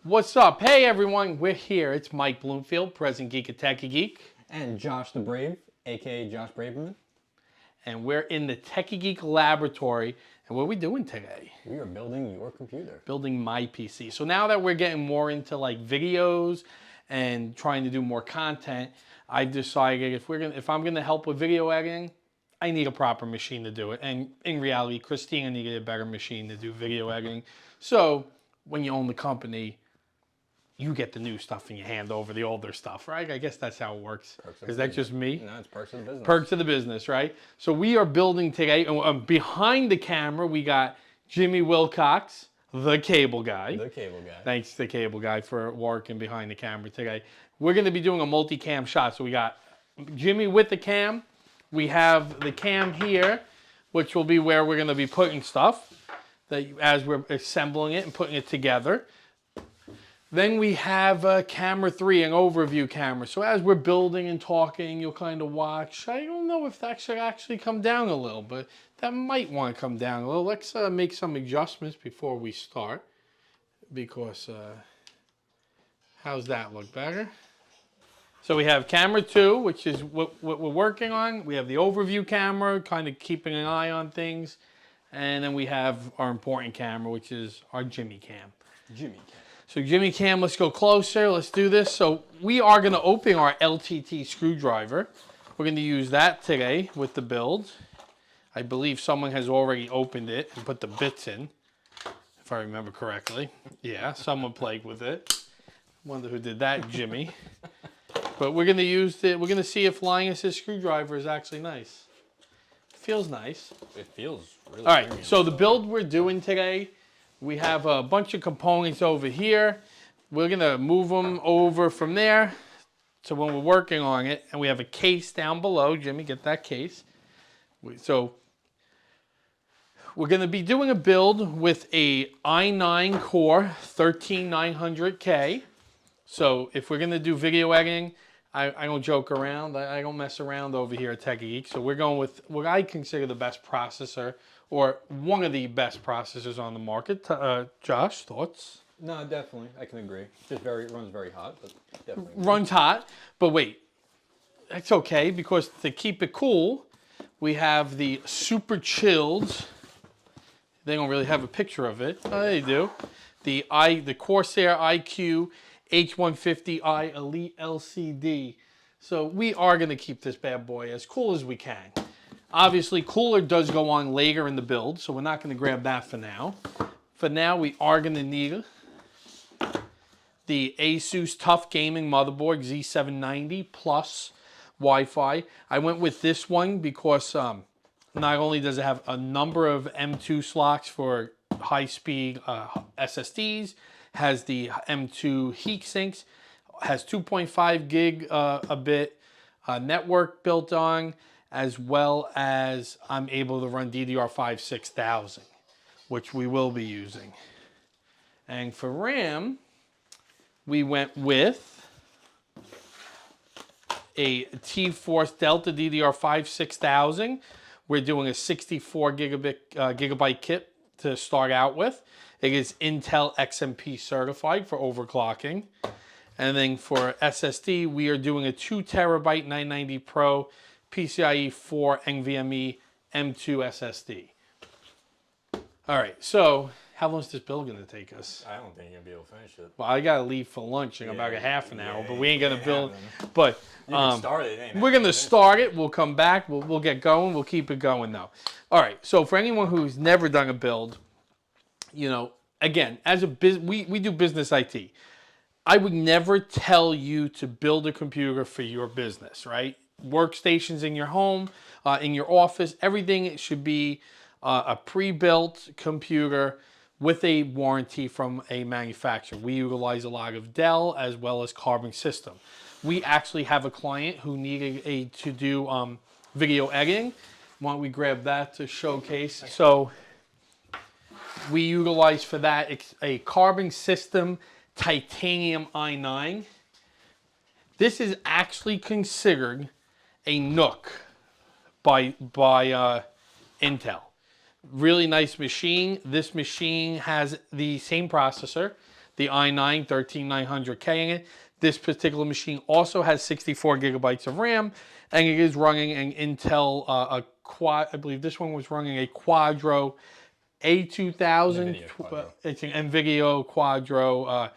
What's up? Hey everyone, we're here. It's Mike Bloomfield, President Geek at Tekie Geek. And Josh the Brave, aka Josh Braverman. And we're in the Tekie Geek laboratory. And what are we doing today? We are building your computer. Building my PC. So now that we're getting more into like videos and trying to do more content, I decided if I'm gonna help with video editing, I need a proper machine to do it. And in reality, Christina needed a better machine to do video editing. So when you own the company, you get the new stuff and you hand over the older stuff, right? I guess that's how it works. Is that just me? No, it's perks of the business. Perks of the business, right? So we are building today, behind the camera, we got Jimmy Wilcox, the cable guy. The cable guy. Thanks to the cable guy for working behind the camera today. We're gonna be doing a multi-cam shot. So we got Jimmy with the cam. We have the cam here, which will be where we're gonna be putting stuff as we're assembling it and putting it together. Then we have camera 3, an overview camera. So as we're building and talking, you'll kind of watch. I don't know if that should actually come down a little, but that might want to come down a little. Let's make some adjustments before we start, because how's that look better? So we have camera 2, which is what we're working on. We have the overview camera, kind of keeping an eye on things. And then we have our important camera, which is our Jimmy cam. Jimmy cam. So Jimmy cam, let's go closer. Let's do this. So we are going to open our LTT screwdriver. We're going to use that today with the build. I believe someone has already opened it and put the bits in, if I remember correctly. Yeah, someone played with it. Wonder who did that, Jimmy. But we're going to use it. We're going to see if Linus's screwdriver is actually nice. It feels nice. It feels really All right, premium. so the build we're doing today, we have a bunch of components over here. We're gonna move them over from there to when we're working on it. And we have a case down below. Jimmy, get that case. So we're gonna be doing a build with a i9 core 13900K. So if we're gonna do video editing, I don't joke around. I don't mess around over here at Tekie Geek. So we're going with what I consider the best processor, or one of the best processors on the market. Josh, thoughts? No, definitely. I can agree. It runs very hot, but definitely. Runs hot, but wait. That's okay, because to keep it cool, we have the super chilled. They don't really have a picture of it. Oh, they do. The Corsair iQ H150i Elite LCD. So we are going to keep this bad boy as cool as we can. Obviously, cooler does go on later in the build, so we're not going to grab that for now. For now, we are going to need the Asus Tough Gaming motherboard Z790 plus Wi-Fi. I went with this one because not only does it have a number of M2 slots for high-speed SSDs, has the M2 heat sinks, has 2.5 gig a bit network built on, as well as I'm able to run DDR5 6000, which we will be using. And for RAM, we went with a T-Force Delta DDR5 6000. We're doing a 64 gigabyte kit to start out with. It is Intel XMP certified for overclocking. And then for SSD, we are doing a 2 terabyte 990 Pro PCIe 4 NVMe M2 SSD. All right, so how long is this build gonna take us? I don't think you're gonna be able to finish it. Well, I gotta leave for lunch in about a half an hour, but we ain't gonna build. Happen. But You can start it. we're gonna start it. We'll come back. We'll get going. We'll keep it going though. All right. So for anyone who's never done a build, you know, again, as a we do business IT. I would never tell you to build a computer for your business, right? Workstations in your home, in your office, everything should be a pre-built computer with a warranty from a manufacturer. We utilize a lot of Dell as well as Carbon System. We actually have a client who needed to do video editing. Why don't we grab that to showcase? So we utilize for that a Carbon System Titanium i9. This is actually considered a NUC by Intel. Really nice machine. This machine has the same processor, the i9-13900K in it. This particular machine also has 64 gigabytes of RAM, and it is running an Intel I believe this one was running a Quadro A2000. NVIDIA Quadro. It's an NVIDIA Quadro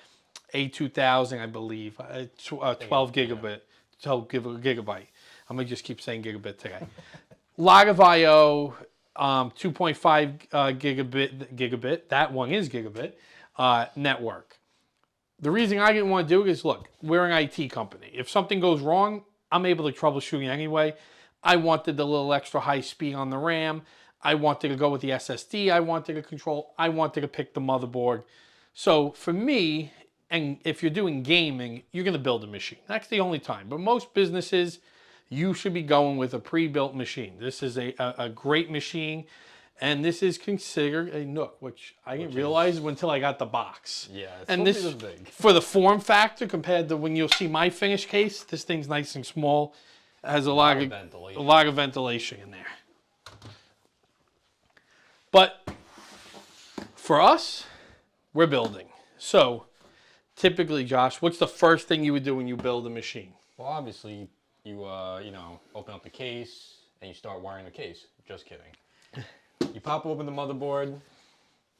A2000, I believe. 12 gigabit, 12 gigabyte. I'm gonna just keep saying gigabit today. Lot of I/O, 2.5 gigabit. That one is gigabit network. The reason I didn't want to do it is, look, we're an IT company. If something goes wrong, I'm able to troubleshoot it anyway. I wanted the little extra high speed on the RAM. I wanted to go with the SSD. I wanted to pick the motherboard. So for me, and if you're doing gaming, you're going to build a machine. That's the only time. But most businesses, you should be going with a pre-built machine. This is a great machine. And this is considered a Nook, which I didn't realize until I got the box. Yeah, it's and this this big. For the form factor compared to when you'll see my finished case, this thing's nice and small. It has a lot of ventilation in there. But for us, we're building. So typically, Josh, what's the first thing you would do when you build a machine? Well, obviously, you open up the case and you start wiring the case. Just kidding. You pop open the motherboard,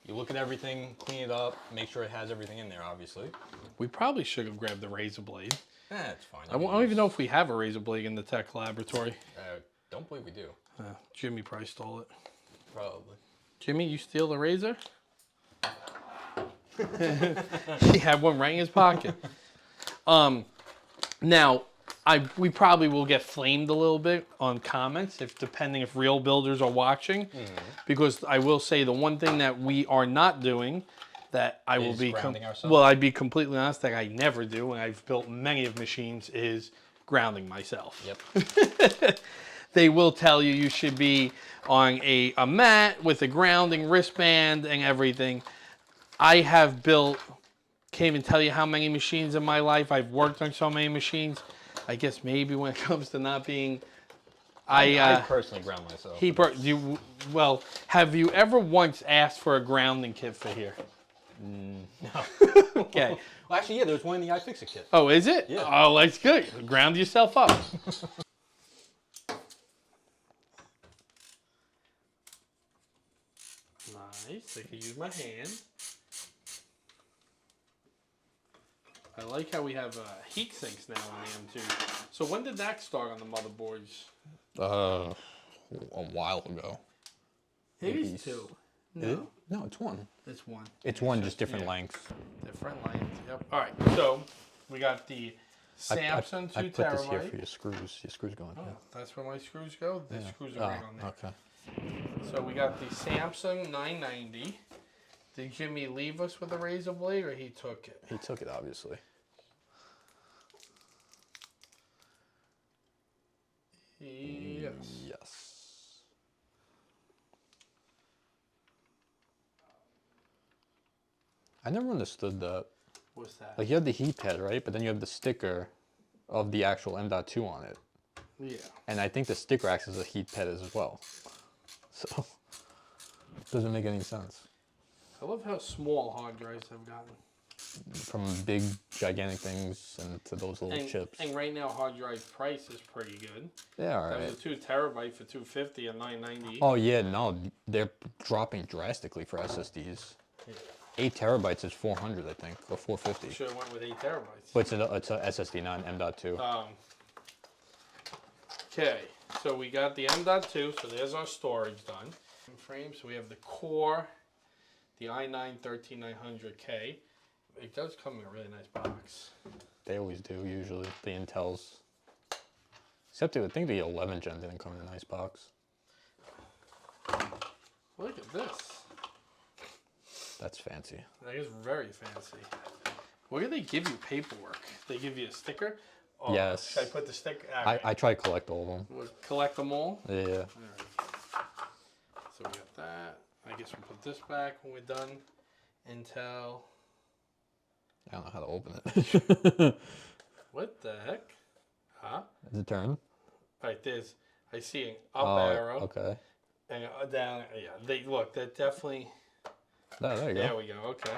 you look at everything, clean it up, make sure it has everything in there, obviously. We probably should have grabbed the razor blade. It's fine. I don't even know if we have a razor blade in the tech laboratory. Don't believe we do. Jimmy probably stole it. Probably. Jimmy, you steal the razor? He had one right in his pocket. Now, we probably will get flamed a little bit on comments, depending if real builders are watching, because I will say the one thing that we are not doing, that I will be grounding ourselves? well, I'd be completely honest that I never do, and I've built many of machines, is grounding myself. Yep. They will tell you should be on a mat with a grounding wristband and everything. I have built, can't even tell you how many machines in my life. I've worked on so many machines. I guess maybe when it comes to not being, I personally ground myself. Well, have you ever once asked for a grounding kit for here? No. Okay. Well, actually, yeah, there's one in the iFixit kit. Oh, is it? Yeah. Oh, that's good. Ground yourself up. Nice. I can use my hand. I like how we have heat sinks now on the M2. So when did that start on the motherboards? A while ago. It is two. No. No, it's one. It's one. It's one, just different length. Different length. Yep. All right. So we got the Samsung 2 I put this here terabyte. for your screws. Your screws going. Oh, Yeah. that's where my screws go. The screws are right on there. Okay. So we got the Samsung 990. Did Jimmy leave us with a razor blade, or he took it? He took it, obviously. Yes. Yes. I never understood that. What's that? Like, you have the heat pad, right? But then you have the sticker of the actual M.2 on it. Yeah. And I think the sticker acts as a heat pad as well. So, it doesn't make any sense. I love how small hard drives have gotten. From big, gigantic things and to those little chips. And right now, hard drive price is pretty good. Yeah, all That right. was a 2 terabyte for $250 and $990. Oh, yeah, no. They're dropping drastically for SSDs. Yeah. 8 terabytes is 400, I think, or 450. Should have went with 8 terabytes. But it's a SSD, not an M.2. Okay, so we got the M.2, so there's our storage done. Frame, so we have the core, the i9-13900K. It does come in a really nice box. They always do, usually, the Intels. Except I think the 11 gen didn't come in a nice box. Look at this. That's fancy. That is very fancy. What do they give you paperwork? They give you a sticker? Oh, Yes. Should I put the sticker? I try to collect all of them. We'll collect them all? Yeah. All right. So we got that. I guess we'll put this back when we're done. Intel. I don't know how to open it. What the heck? Huh? Is it turn? Right, I see an up arrow. Okay. And a down. Yeah, look, that definitely. There you go. There we go. Okay.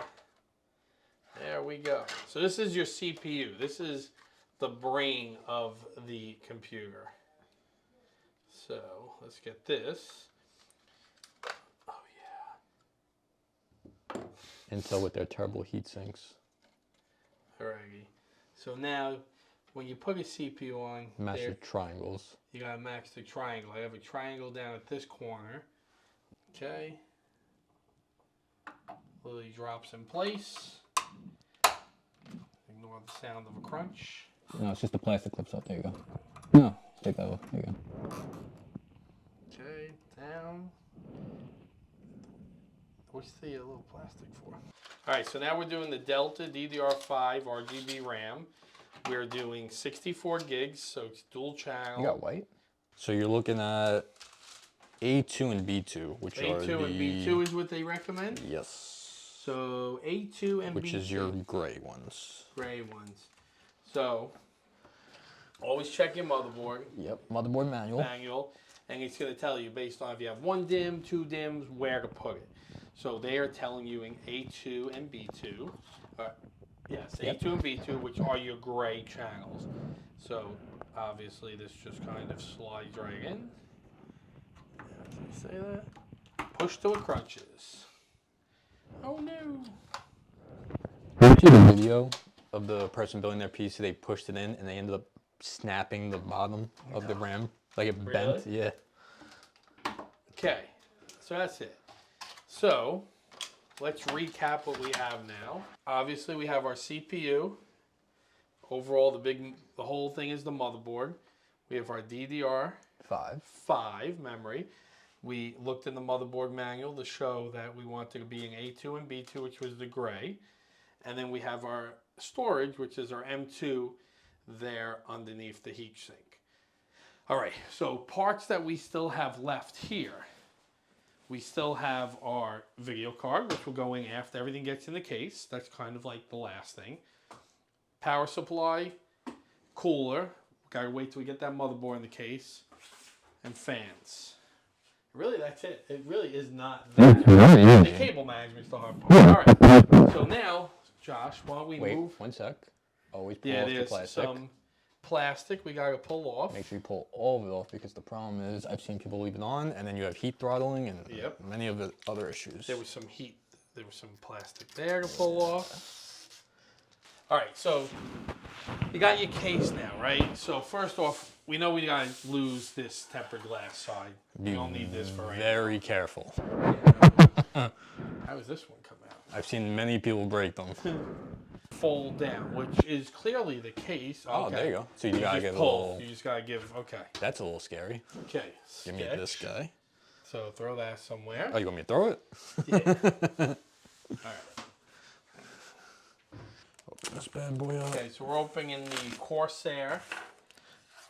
There we go. So this is your CPU. This is the brain of the computer. So let's get this. Oh yeah. Intel with their terrible heat sinks. Alrighty. So now, when you put a CPU on, Match there, the triangles. you gotta match the triangle. I have a triangle down at this corner. Okay. Lily drops in place. Ignore the sound of a crunch. No, it's just the plastic clips up. There you go. No, take that off. There you go. Okay, down. What's the little plastic for? All right, so now we're doing the Delta DDR5 RGB RAM. We're doing 64 gigs, so it's dual channel. You got white? So you're looking at A2 and B2, which are A2 and B2 is what they recommend? Yes. So A2 and which B2. is your gray ones. Gray ones. So always check your motherboard. Yep, motherboard manual. And it's going to tell you based on if you have 1 DIMM, 2 DIMMs, where to put it. So they are telling you in A2 and B2. Yes, yep. A2 and B2, which are your gray channels. So obviously this just kind of slides right in. Can you say that? Push till it crunches. Oh no. Did you see the video of the person building their PC? They pushed it in and they ended up snapping the bottom of the RAM. Like it bent. Yeah. Okay, so that's it. So let's recap what we have now. Obviously we have our CPU. Overall the whole thing is the motherboard. We have our DDR5 memory. We looked in the motherboard manual to show that we wanted to be in A2 and B2, which was the gray. And then we have our storage, which is our M2 there underneath the heatsink. All right, so parts that we still have left here. We still have our video card, which will go in after everything gets in the case. That's kind of like the last thing. Power supply, cooler. Gotta wait till we get that motherboard in the case. And fans. Really, that's it. It really is not that hard. The cable management's the hard part. All right, so now, Josh, why don't we move? Wait, 1 sec. Always pull off the plastic. Some plastic we gotta pull off. Make sure you pull all of it off because the problem is I've seen people leave it on and then you have heat throttling and many of the other issues. There was some heat. There was some plastic there to pull off. All right, so you got your case now, right? So first off, we know we gotta lose this tempered glass side. We don't need this for right now. Very careful. How does this one come out? I've seen many people break them. Fold down, which is clearly the case. Okay. Oh, there you go. So you gotta get a pull. little. You just gotta give. Okay. That's a little scary. Okay. Give me this guy. So throw that somewhere. Oh, you want me to throw it? Yeah. All right. Open this bad boy up. Okay, so we're opening the Corsair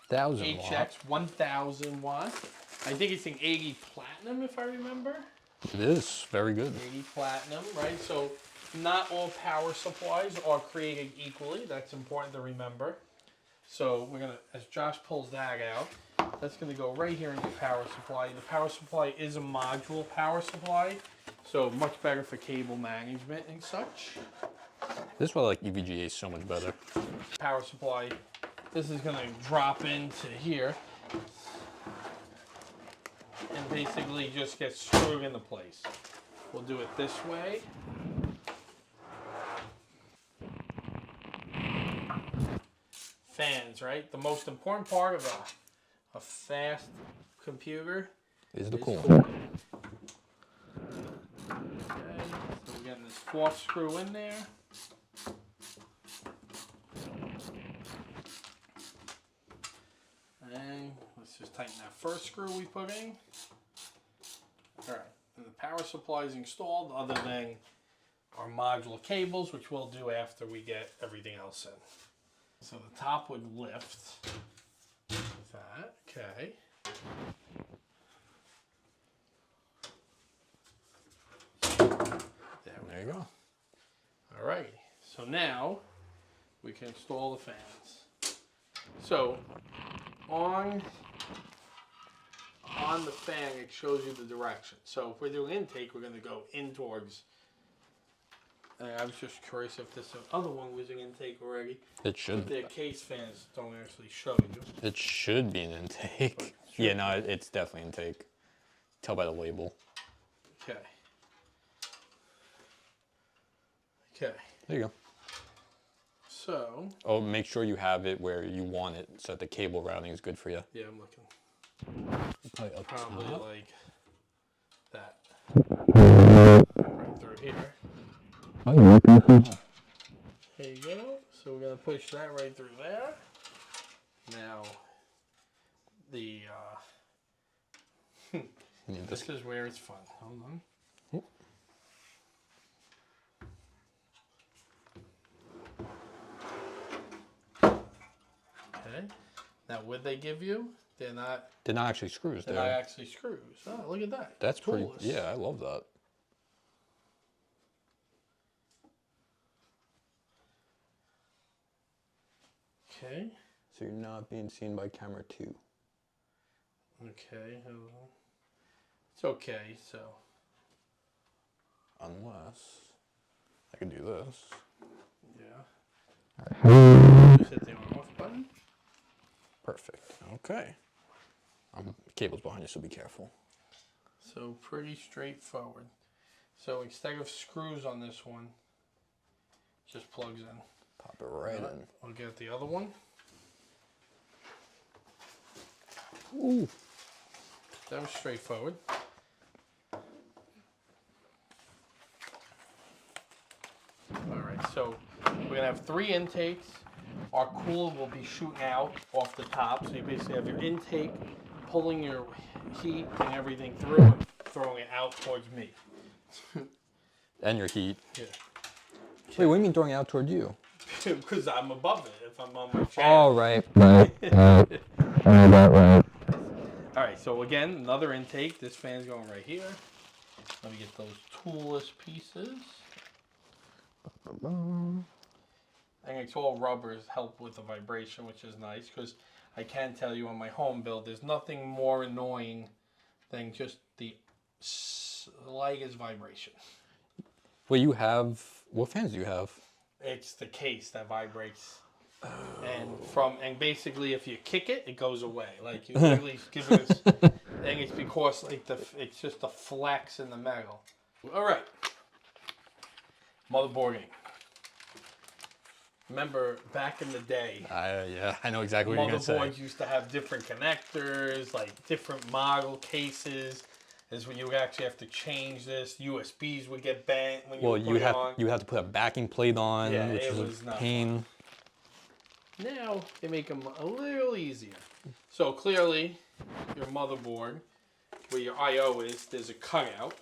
1000 HX watt. 1000 watt. I think it's an 80 platinum, if I remember. It is very good. 80 platinum, right? So not all power supplies are created equally. That's important to remember. So we're gonna, as Josh pulls that out, that's gonna go right here in the power supply. The power supply is a module power supply, so much better for cable management and such. This is why I like EVGA so much better. Power supply, this is gonna drop into here and basically just get screwed into place. We'll do it this way. Fans, right? The most important part of a fast computer Is the coolant. Okay, so we're getting this fourth screw in there. And let's just tighten that first screw we put in. All right, and the power supply is installed other than our modular cables, which we'll do after we get everything else in. So the top would lift with that, okay. There you go. All right, so now we can install the fans. So on the fan, it shows you the direction. So if we're doing intake, we're gonna go in towards I was just curious if this other one was an intake already. It should. But their case fans don't actually show you. It should be an intake. Yeah, no, it's definitely intake. Tell by the label. Okay. Okay. There you go. So. Oh, make sure you have it where you want it so that the cable routing is good for you. Yeah, I'm looking. Probably up Probably top. like that. Right through here. There you go. So we're gonna push that right through there. Now, the this is where it's fun. Hold on. Okay. Now, would they give you? They're not. They're not actually screws. They're not actually screws. Oh, look at that. That's pretty. Toolless. Yeah, I love that. Okay. So you're not being seen by camera 2. Okay. It's okay. So. Unless I can do this. Yeah. Just hit the on-off button. Perfect. Okay. Cable's behind you, so be careful. So pretty straightforward. So instead of screws on this one, just plugs in. Pop it right in. I'll get the other one. Ooh. That was straightforward. All right, so we're gonna have 3 intakes. Our cooler will be shooting out off the top. So you basically have your intake pulling your heat and everything through and throwing it out towards me. And your heat. Yeah. Wait, what do you mean throwing it out toward you? Because I'm above it if I'm on my chair. Oh, right. All right, so again, another intake. This fan's going right here. Let me get those toolless pieces. And it's all rubbers, help with the vibration, which is nice because I can tell you on my home build, there's nothing more annoying than just the slightest vibration. Well, you have, what fans do you have? It's the case that vibrates. Oh. And basically if you kick it, it goes away. Like you literally give it and it's because like it's just a flex in the metal. All right. Motherboarding. Remember back in the day, yeah, I know exactly what you're gonna say. Motherboards used to have different connectors, like different model cases. Is when you would actually have to change this. USBs would get bent when you put it on. You have to put a backing plate on, Yeah, which it is was a not pain. Now they make them a little easier. So clearly, your motherboard, where your I/O is, there's a cutout.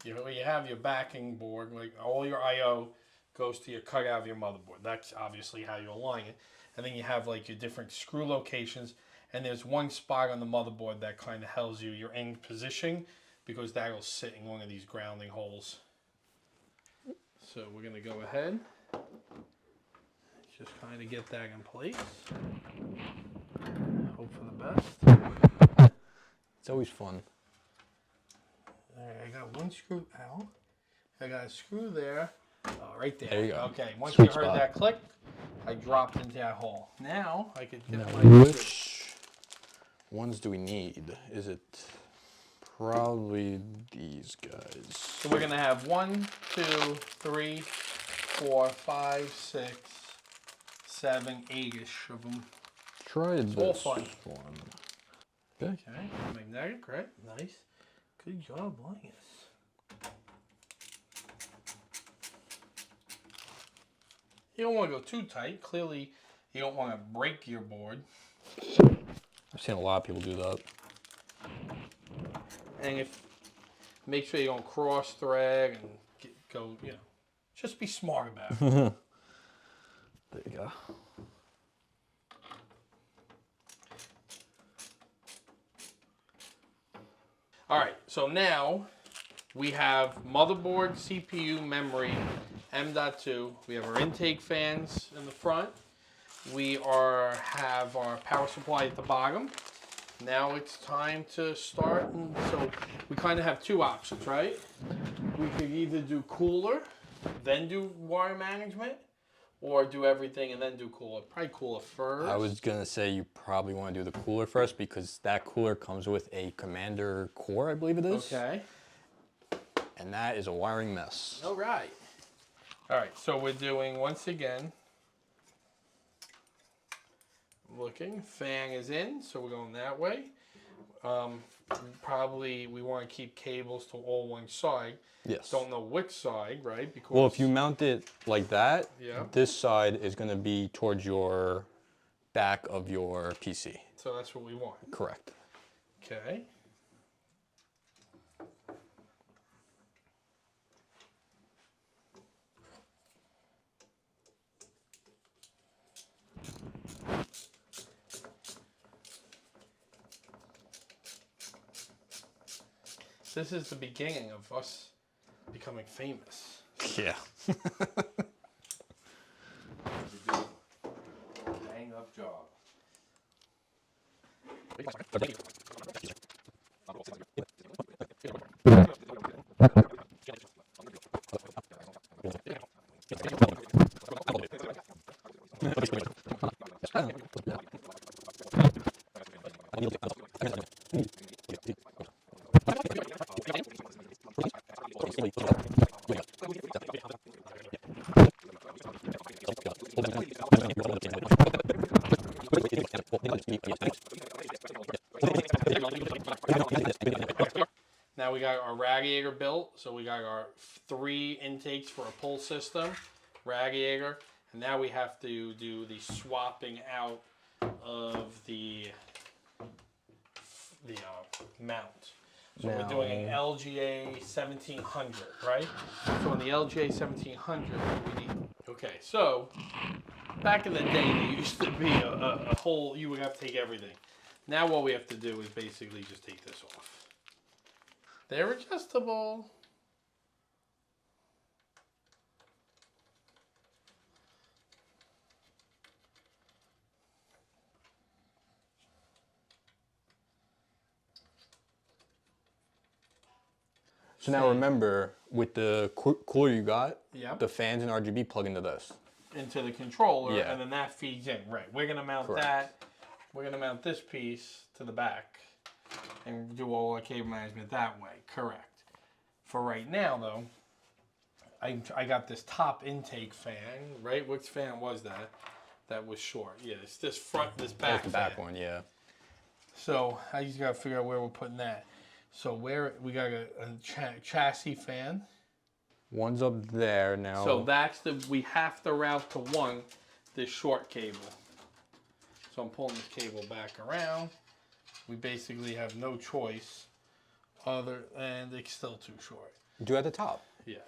You have your backing board, like all your I/O goes to your cutout of your motherboard. That's obviously how you align it. And then you have like your different screw locations. And there's one spot on the motherboard that kind of tells you your end position because that will sit in one of these grounding holes. So we're going to go ahead. Just kind of get that in place. Hope for the best. It's always fun. All right, I got one screw out. I got a screw there. Oh, right there. There you go. Okay, once Sweet you heard spot. that click, I dropped into that hole. Now I could get my Which ones do we need? Is it probably these guys? So we're gonna have 1, 2, 3, 4, 5, 6, 7, 8-ish of them. Try It's this all fun. one. Okay. Okay, magnetic, right? Nice. Good job, Linus. You don't want to go too tight. Clearly, you don't want to break your board. I've seen a lot of people do that. And make sure you don't cross thread and go, just be smart about it. There you go. All right, so now we have motherboard, CPU, memory, M.2. We have our intake fans in the front. We have our power supply at the bottom. Now it's time to start. And so we kind of have 2 options, right? We could either do cooler then do wire management, or do everything and then do cooler? Probably cooler first. I was gonna say you probably want to do the cooler first because that cooler comes with a commander core, I believe it is. Okay. And that is a wiring mess. All right. All right, so we're doing, once again, looking, fan is in, so we're going that way. Probably we want to keep cables to all one side. Yes. Don't know which side, right? Because well, if you mount it like that, yeah. this side is going to be towards your back of your PC. So that's what we want. Correct. Okay. This is the beginning of us becoming famous. Yeah. Bang up job. Now we got our radiator built, so we got our 3 intakes for a pull system, radiator, and now we have to do the swapping out of the mount. So we're doing an LGA 1700, right? So on the LGA 1700, we need. Okay, so back in the day, there used to be a whole. You would have to take everything. Now what we have to do is basically just take this off. They're adjustable. So now remember, with the cooler you got, Yep. the fans and RGB plug into this. Into the controller, Yeah. and then that feeds in. Right. We're gonna mount Correct. that. We're gonna mount this piece to the back, and do all our cable management that way. Correct. For right now, though, I got this top intake fan. Right. Which fan was that? That was short. Yeah. It's this front, this back. That's the back fan. one, yeah. So I just gotta figure out where we're putting that. So where we got a chassis fan. One's up there now. So that's we have to route to one, this short cable. So I'm pulling this cable back around. We basically have no choice and it's still too short. Do at the top. Yeah.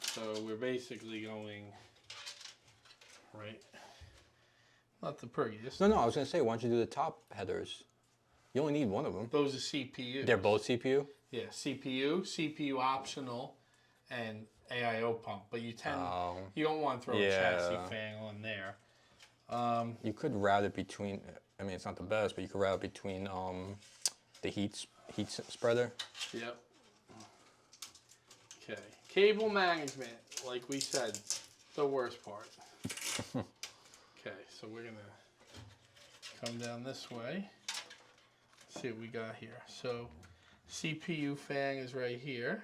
So we're basically going, right? Not the prettiest. No, I was going to say, why don't you do the top headers? You only need one of them. Those are CPU. They're both CPU? Yeah, CPU optional, and AIO pump. But you don't want to throw a chassis fan on there. You could route it between, I mean, it's not the best, but you could route it between the heat spreader. Yep. Okay. Cable management, like we said, the worst part. Okay, so we're going to come down this way. See what we got here. So CPU fan is right here.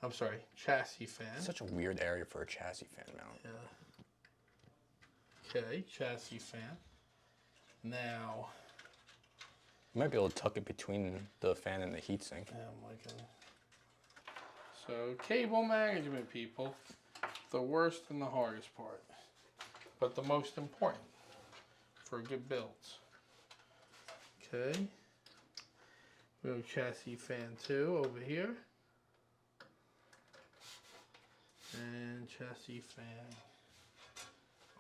I'm sorry, chassis fan. It's such a weird area for a chassis fan mount. Yeah. Okay, chassis fan. Now, You might be able to tuck it between the fan and the heatsink. So cable management, people, the worst and the hardest part, but the most important for a good build. Okay. We have chassis fan 2 over here. And chassis fan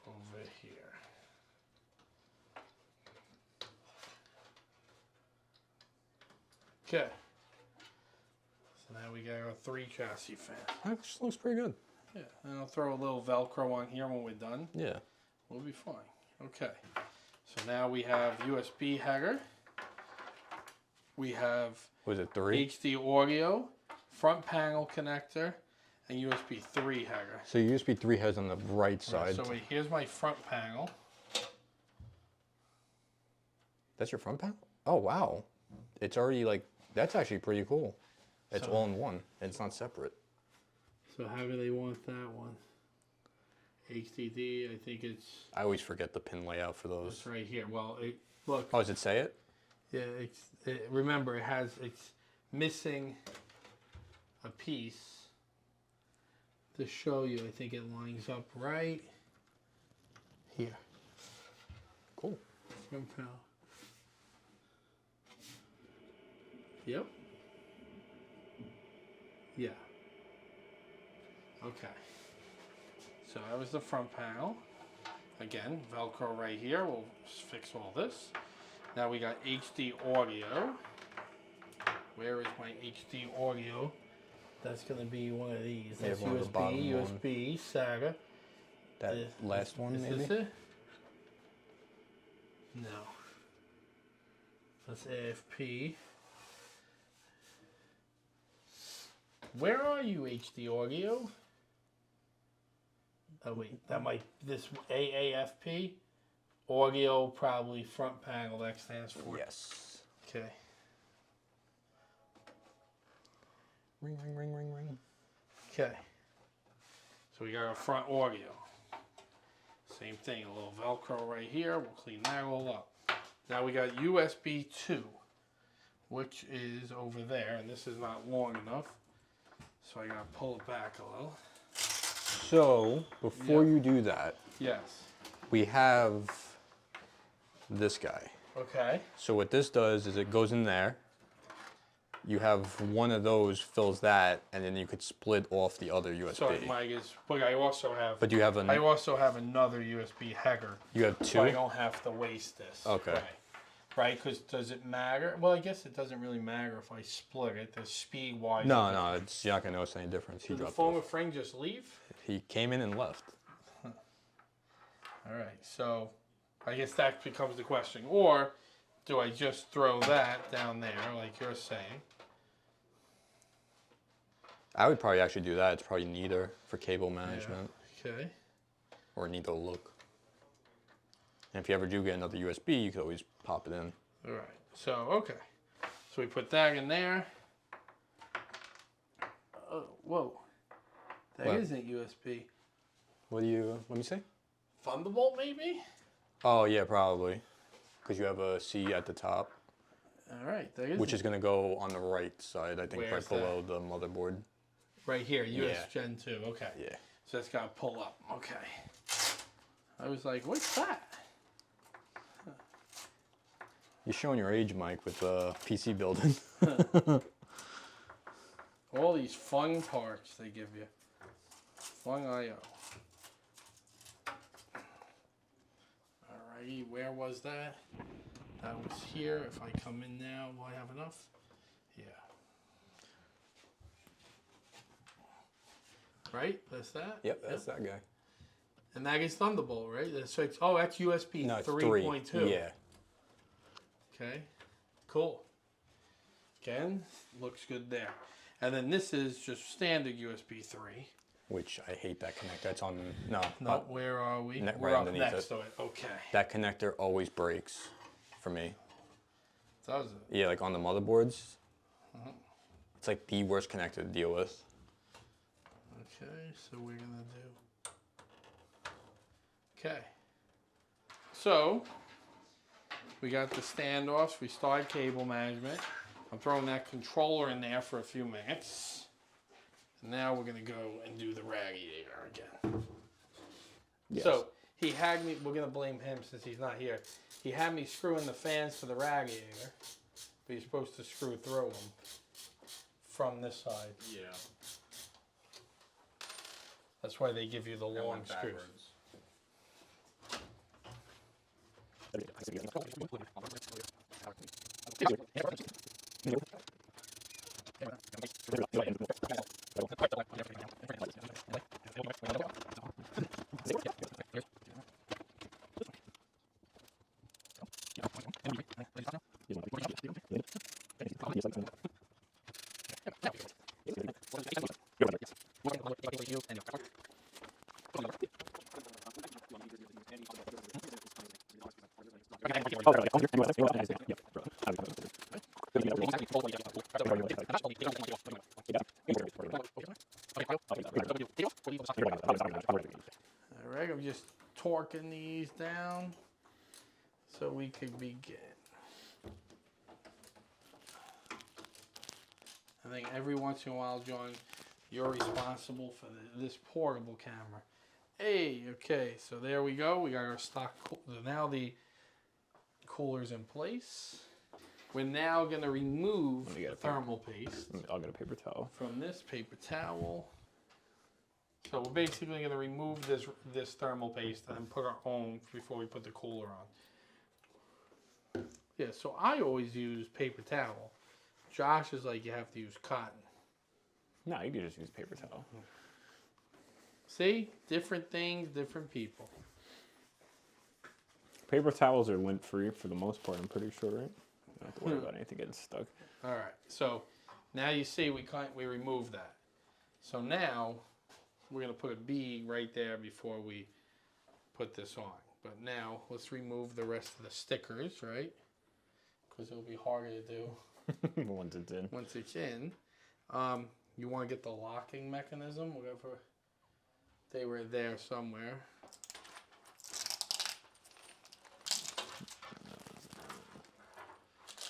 over here. Okay. So now we got our 3 chassis fan. That looks pretty good. Yeah, and I'll throw a little Velcro on here when we're done. Yeah. We'll be fine. Okay. So now we have USB header. We have Was it 3? HD audio, front panel connector, and USB 3 header. So USB 3 has on the right side. So wait, here's my front panel. That's your front panel? Oh, wow. It's already like, that's actually pretty cool. It's all in one. It's not separate. So how do they want that one? HDD, I think it's... I always forget the pin layout for those. It's right here. Well, look. Oh, does it say it? Yeah, remember, it's missing a piece to show you. I think it lines up right here. Cool. Front panel. Yep. Yeah. Okay. So that was the front panel. Again, Velcro right here. We'll fix all this. Now we got HD audio. Where is my HD audio? That's going to be one of these. That's USB, SATA. That last one, maybe? Is this it? No. That's AFP. Where are you, HD audio? Oh wait, that might, this AAFP? Audio, probably front panel, that stands for. Yes. Okay. Ring, ring, ring, ring, ring. Okay. So we got our front audio. Same thing, a little Velcro right here. We'll clean that all up. Now we got USB 2, which is over there, and this is not long enough. So I gotta pull it back a little. So, before you do that, Yes. we have this guy. Okay. So what this does is it goes in there. You have one of those fills that, and then you could split off the other USB. Sorry, Mike, but I also have. But you have I also have another USB header. You have two. So I don't have to waste this. Okay. Right? Because does it matter? Well, I guess it doesn't really matter if I split it. The speed wise. No, no, it's, you're not gonna notice any difference. Did the phone with Frank just leave? He came in and left. All right, so I guess that becomes the question. Or do I just throw that down there, like you're saying? I would probably actually do that. It's probably neater for cable management. Yeah. Okay. Or a neater look. And if you ever do get another USB, you could always pop it in. All right. So, okay. So we put that in there. Oh, whoa. That What? isn't USB. What do you, let me see? Thunderbolt, maybe? Oh, yeah, probably. Because you have a C at the top. All right. That is Which is going to go on the right side, I think, Where's right below the motherboard. right here, US Yeah. Gen 2. Okay. Yeah. So that's got to pull up. Okay. I was like, what's that? You're showing your age, Mike, with PC building. All these fun parts they give you. Fun IO. Alrighty, where was that? That was here. If I come in now, will I have enough? Yeah. Right? That's that? Yep, that's that guy. And that is Thunderbolt, right? That's like, oh, that's USB No, it's 3.2. Yeah. Okay, cool. Again, looks good there. And then this is just standard USB 3. Which I hate that connector. It's on, no. No, where are we? We're right up underneath next it. to it. Okay. That connector always breaks for me. Does it? Yeah, like on the motherboards. It's like the worst connector to deal with. Okay, so we're gonna do. Okay. So we got the standoffs. We started cable management. I'm throwing that controller in there for a few minutes. And now we're gonna go and do the radiator again. Yes. So he had me. We're gonna blame him since he's not here. He had me screw in the fans for the radiator, but you're supposed to screw through them from this side. Yeah. That's why they give you the I long went screws. backwards. All right, I'm just torquing these down so we can begin. I think every once in a while, John, you're responsible for this portable camera. Hey, okay, so there we go. We got our stock. Now the cooler's in place. We're now going to remove the thermal paste. I'll get a paper towel. From this paper towel. So we're basically going to remove this thermal paste and put our own before we put the cooler on. Yeah, so I always use paper towel. Josh is like, you have to use cotton. No, you can just use paper towel. See? Different things, different people. Paper towels are lint free for the most part, I'm pretty sure, right? You don't have to worry about anything getting stuck. All right, so now you see we remove that. So now we're going to put a B right there before we put this on. But now let's remove the rest of the stickers, right? Because it'll be harder to do. Once it's in. Once it's in, you want to get the locking mechanism, whatever. They were there somewhere.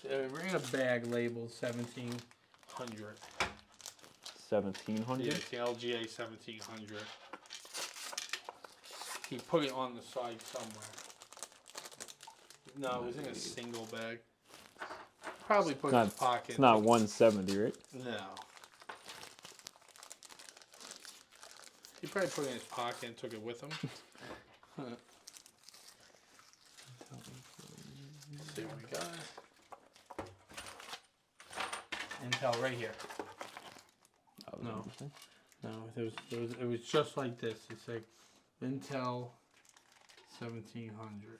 We're in a bag labeled 1700. 1700? Yeah, it's the LGA 1700. He put it on the side somewhere. No, it was in a single bag. Probably put it in his pocket. It's not 170, right? No. He probably put it in his pocket and took it with him. Let's see what we got. Intel right here. No, no, it was just like this. It's like Intel 1700.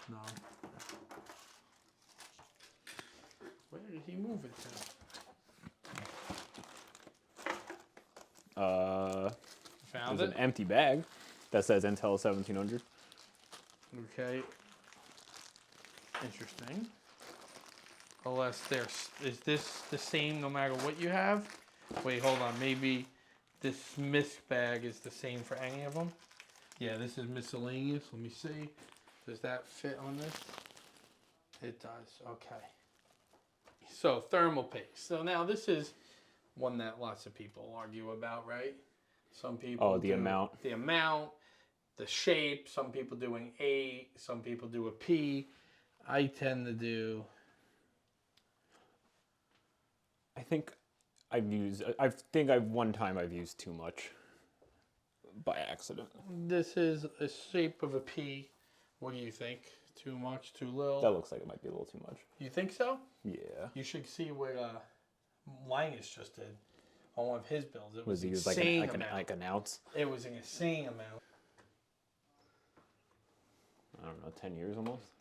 No. Where did he move it to? Found there's it? an empty bag that says Intel 1700. Okay. Interesting. Unless is this the same no matter what you have? Wait, hold on. Maybe this misc bag is the same for any of them? Yeah, this is miscellaneous. Let me see. Does that fit on this? It does. Okay. So, thermal paste. So now this is one that lots of people argue about, right? Some people the amount. The amount, the shape. Some people do an A, some people do a P. I tend to do... I think I've used too much by accident. This is a shape of a P. What do you think? Too much, too little? That looks like it might be a little too much. You think so? Yeah. You should see what Linus just did on one of his builds. It was he used insane like an ounce? It was an insane amount. I don't know, 10 years almost?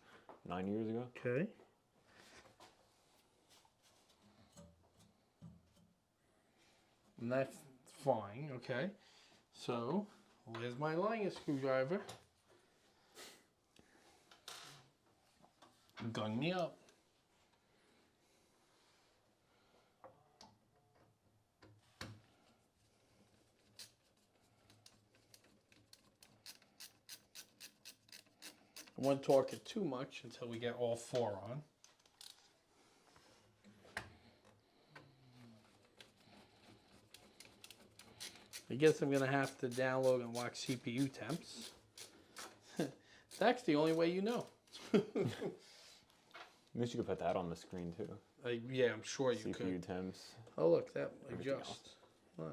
9 years ago? Okay. And that's fine, okay. So, where's my Linus screwdriver? Gun me up. I won't torque it too much until we get all four on. I guess I'm going to have to download and watch CPU temps. That's the only way you know. I guess you could put that on the screen too. Yeah, I'm sure you CPU could. temps. Oh, look, that Everything adjusts. Nice.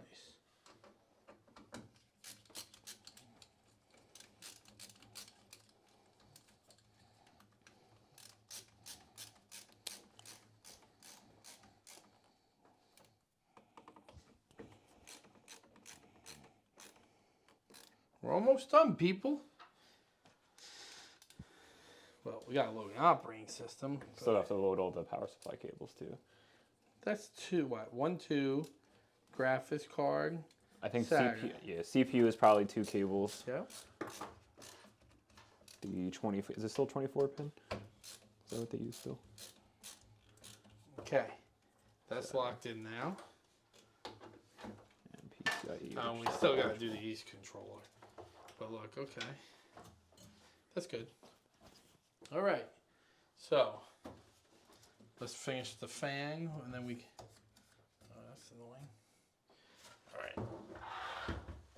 We're almost done, people. Well, we got to load an operating system. Still have to load all the power supply cables too. That's two, what? 1, 2, graphics card. I think Saturn. CPU is probably 2 cables. Yeah. the 20. Is it still 24 pin? Is that what they use still? Okay, that's locked in now. And PCIe. We still got to do the east controller. But look, okay. That's good. All right. So, let's finish the fan, and then we... Oh, that's annoying. All right.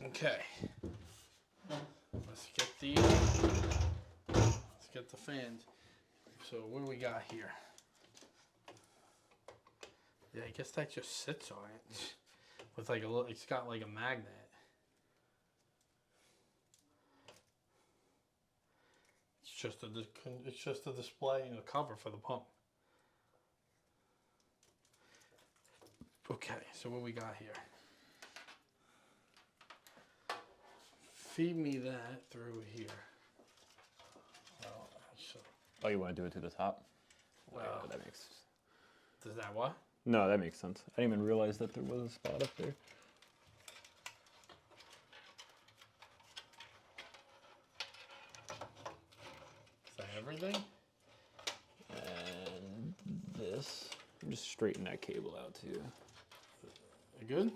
Okay. Let's get the... Let's get the fans. So, what do we got here? Yeah, I guess that just sits on it. With like a little... It's got like a magnet. It's just a display and a cover for the pump. Okay, so what we got here? Feed me that through here. Well, Oh, you want to do it to the top? Well, yeah, that makes. Does that what? No, that makes sense. I didn't even realize that there was a spot up there. Is that everything? And this. Just straighten that cable out too. You good?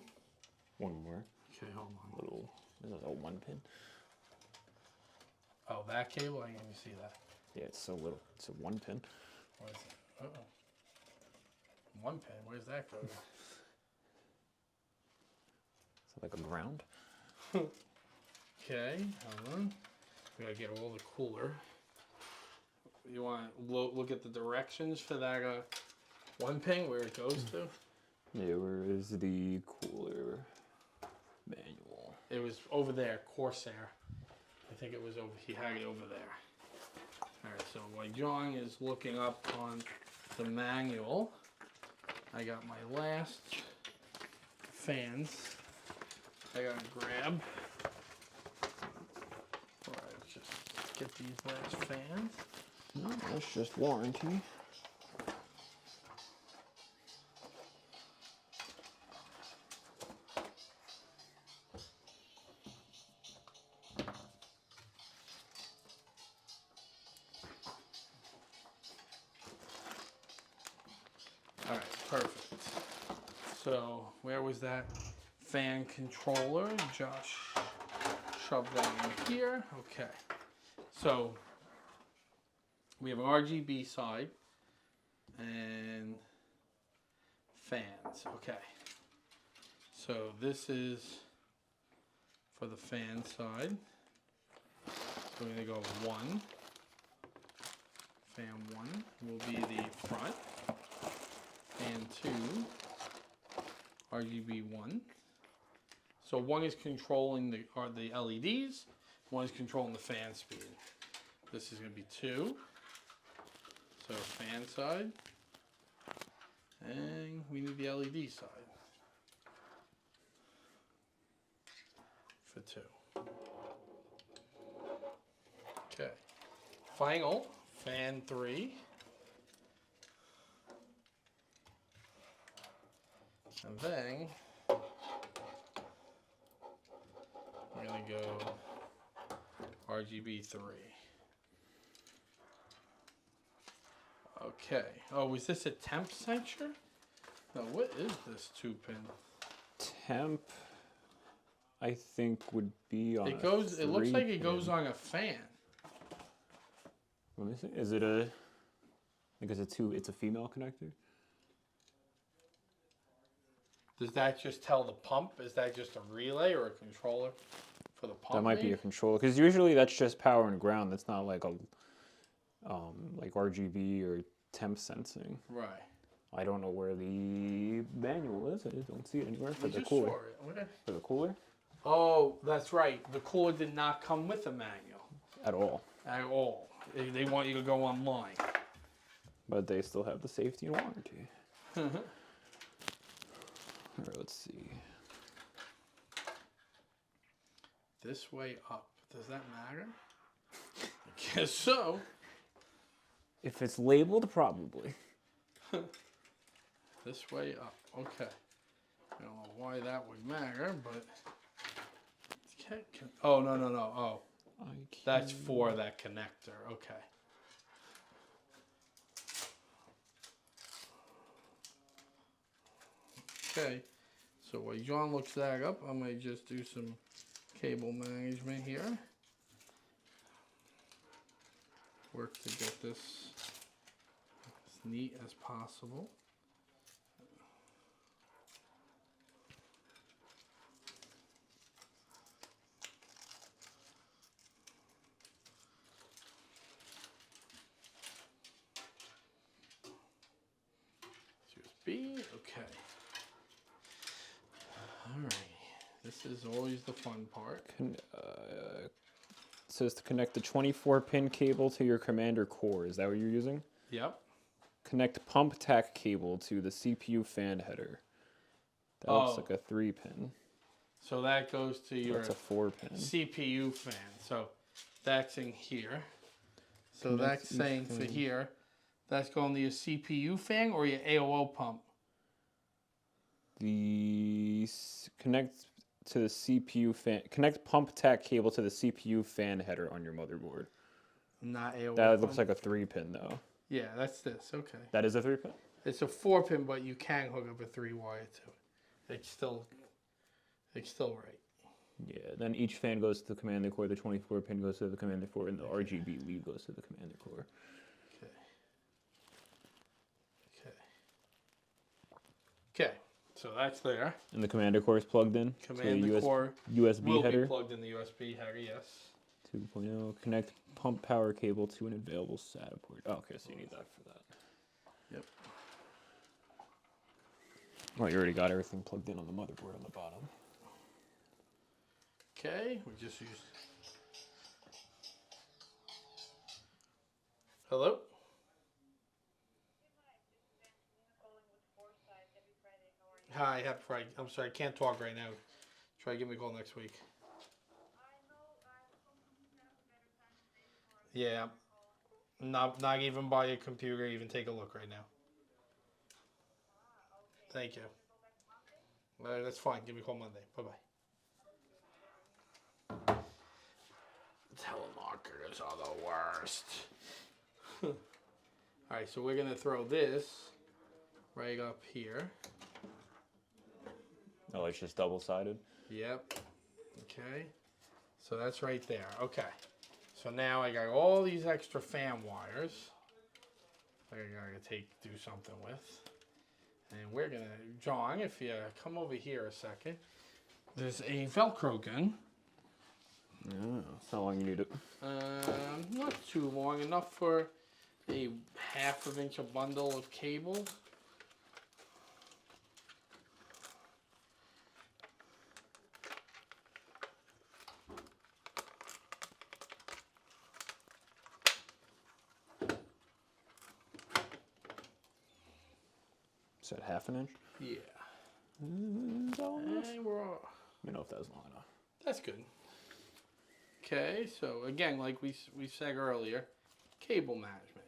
One more. Okay, hold on. This is a 1 pin. Oh, that cable? I didn't even see that. Yeah, it's so little. It's a 1 pin. What is it? Uh-oh. 1 pin? Where's that go? Is it like a ground? Okay, hold on. We gotta get all the cooler. You want to look at the directions for that 1 pin, where it goes to? Yeah, where is the cooler manual? It was over there, Corsair. I think it was over, he had it over there. Alright, so while John is looking up on the manual, I got my last fans. I gotta grab. Alright, let's just get these last fans. No, that's just warranty. Alright, perfect. So, where was that fan controller? Josh shoved that in here. Okay. So, we have an RGB side and fans. Okay. So, this is for the fan side. So, we're going to go 1. Fan 1 will be the front. And 2, RGB 1. So 1 is controlling the LEDs, 1 is controlling the fan speed. This is going to be 2. So fan side, and we need the LED side for 2. Okay. Final, fan 3. And then we're going to go RGB 3. Okay. Oh, is this a temp sensor? No, what is this 2-pin? Temp, I think, would be on. It goes. It looks like it goes on a fan. Let me see. Is it a? Because it's a female connector. Does that just tell the pump? Is that just a relay or a controller for the pump? That might be maybe? a controller, because usually that's just power and ground. That's not like a like RGB or temp sensing. Right. I don't know where the manual is. I don't see it anywhere for We the just cooler. saw it. Okay. For the cooler? Oh, that's right. The cooler did not come with a manual At all. at all. They want you to go online. But they still have the safety and warranty. All right, let's see. This way up. Does that matter? I guess so. If it's labeled, probably. This way up. Okay. I don't know why that would matter, but... Oh, no. Oh. I That's for that connector. Okay. Okay. So while John looks that up, I might just do some cable management here. Work to get this as neat as possible. USB, okay. All right, this is always the fun part. It says to connect the 24-pin cable to your commander core. Is that what you're using? Yep. Connect pump tack cable to the CPU fan header. That looks like a 3-pin. So that goes to your That's a 4-pin. CPU fan. So that's in here. So that's saying for here, that's going to your CPU fan or your AOO pump? Connect to the CPU fan. Connect pump tack cable to the CPU fan header on your motherboard. Not AOO That pump. looks like a 3-pin though. Yeah, that's this. Okay. That is a 3-pin? It's a 4-pin, but you can hook up a 3-wire to it. It's still right. Yeah, then each fan goes to the commander core, the 24-pin goes to the commander core, and the RGB lead goes to the commander core. Okay. Okay. So that's there. And the commander core is plugged in? Commander core USB will header? be plugged in the USB header, yes. 2.0. Connect pump power cable to an available SATA port. Oh, okay, so you need that for that. Yep. Well, you already got everything plugged in on the motherboard on the bottom. Okay, we just use. Hello? Hi, happy Friday. I'm sorry, I can't talk right now. Try to give me a call next week. Yeah. Not even buy a computer, even take a look right now. Thank you. That's fine. Give me a call Monday. Bye-bye. Telemarketers are the worst. Alright, so we're going to throw this right up here. Oh, it's just double-sided? Yep. Okay. So that's right there. Okay. So now I got all these extra fan wires that I gotta do something with. And we're gonna, John, if you come over here a second, there's a Velcro gun. Yeah, how long you need it? Not too long, enough for a 1/2 inch bundle of cable. Is that 1/2 inch? Yeah. Is that long enough? And we're all, Let me know if that was long enough. that's good. Okay, so again, like we said earlier, cable management,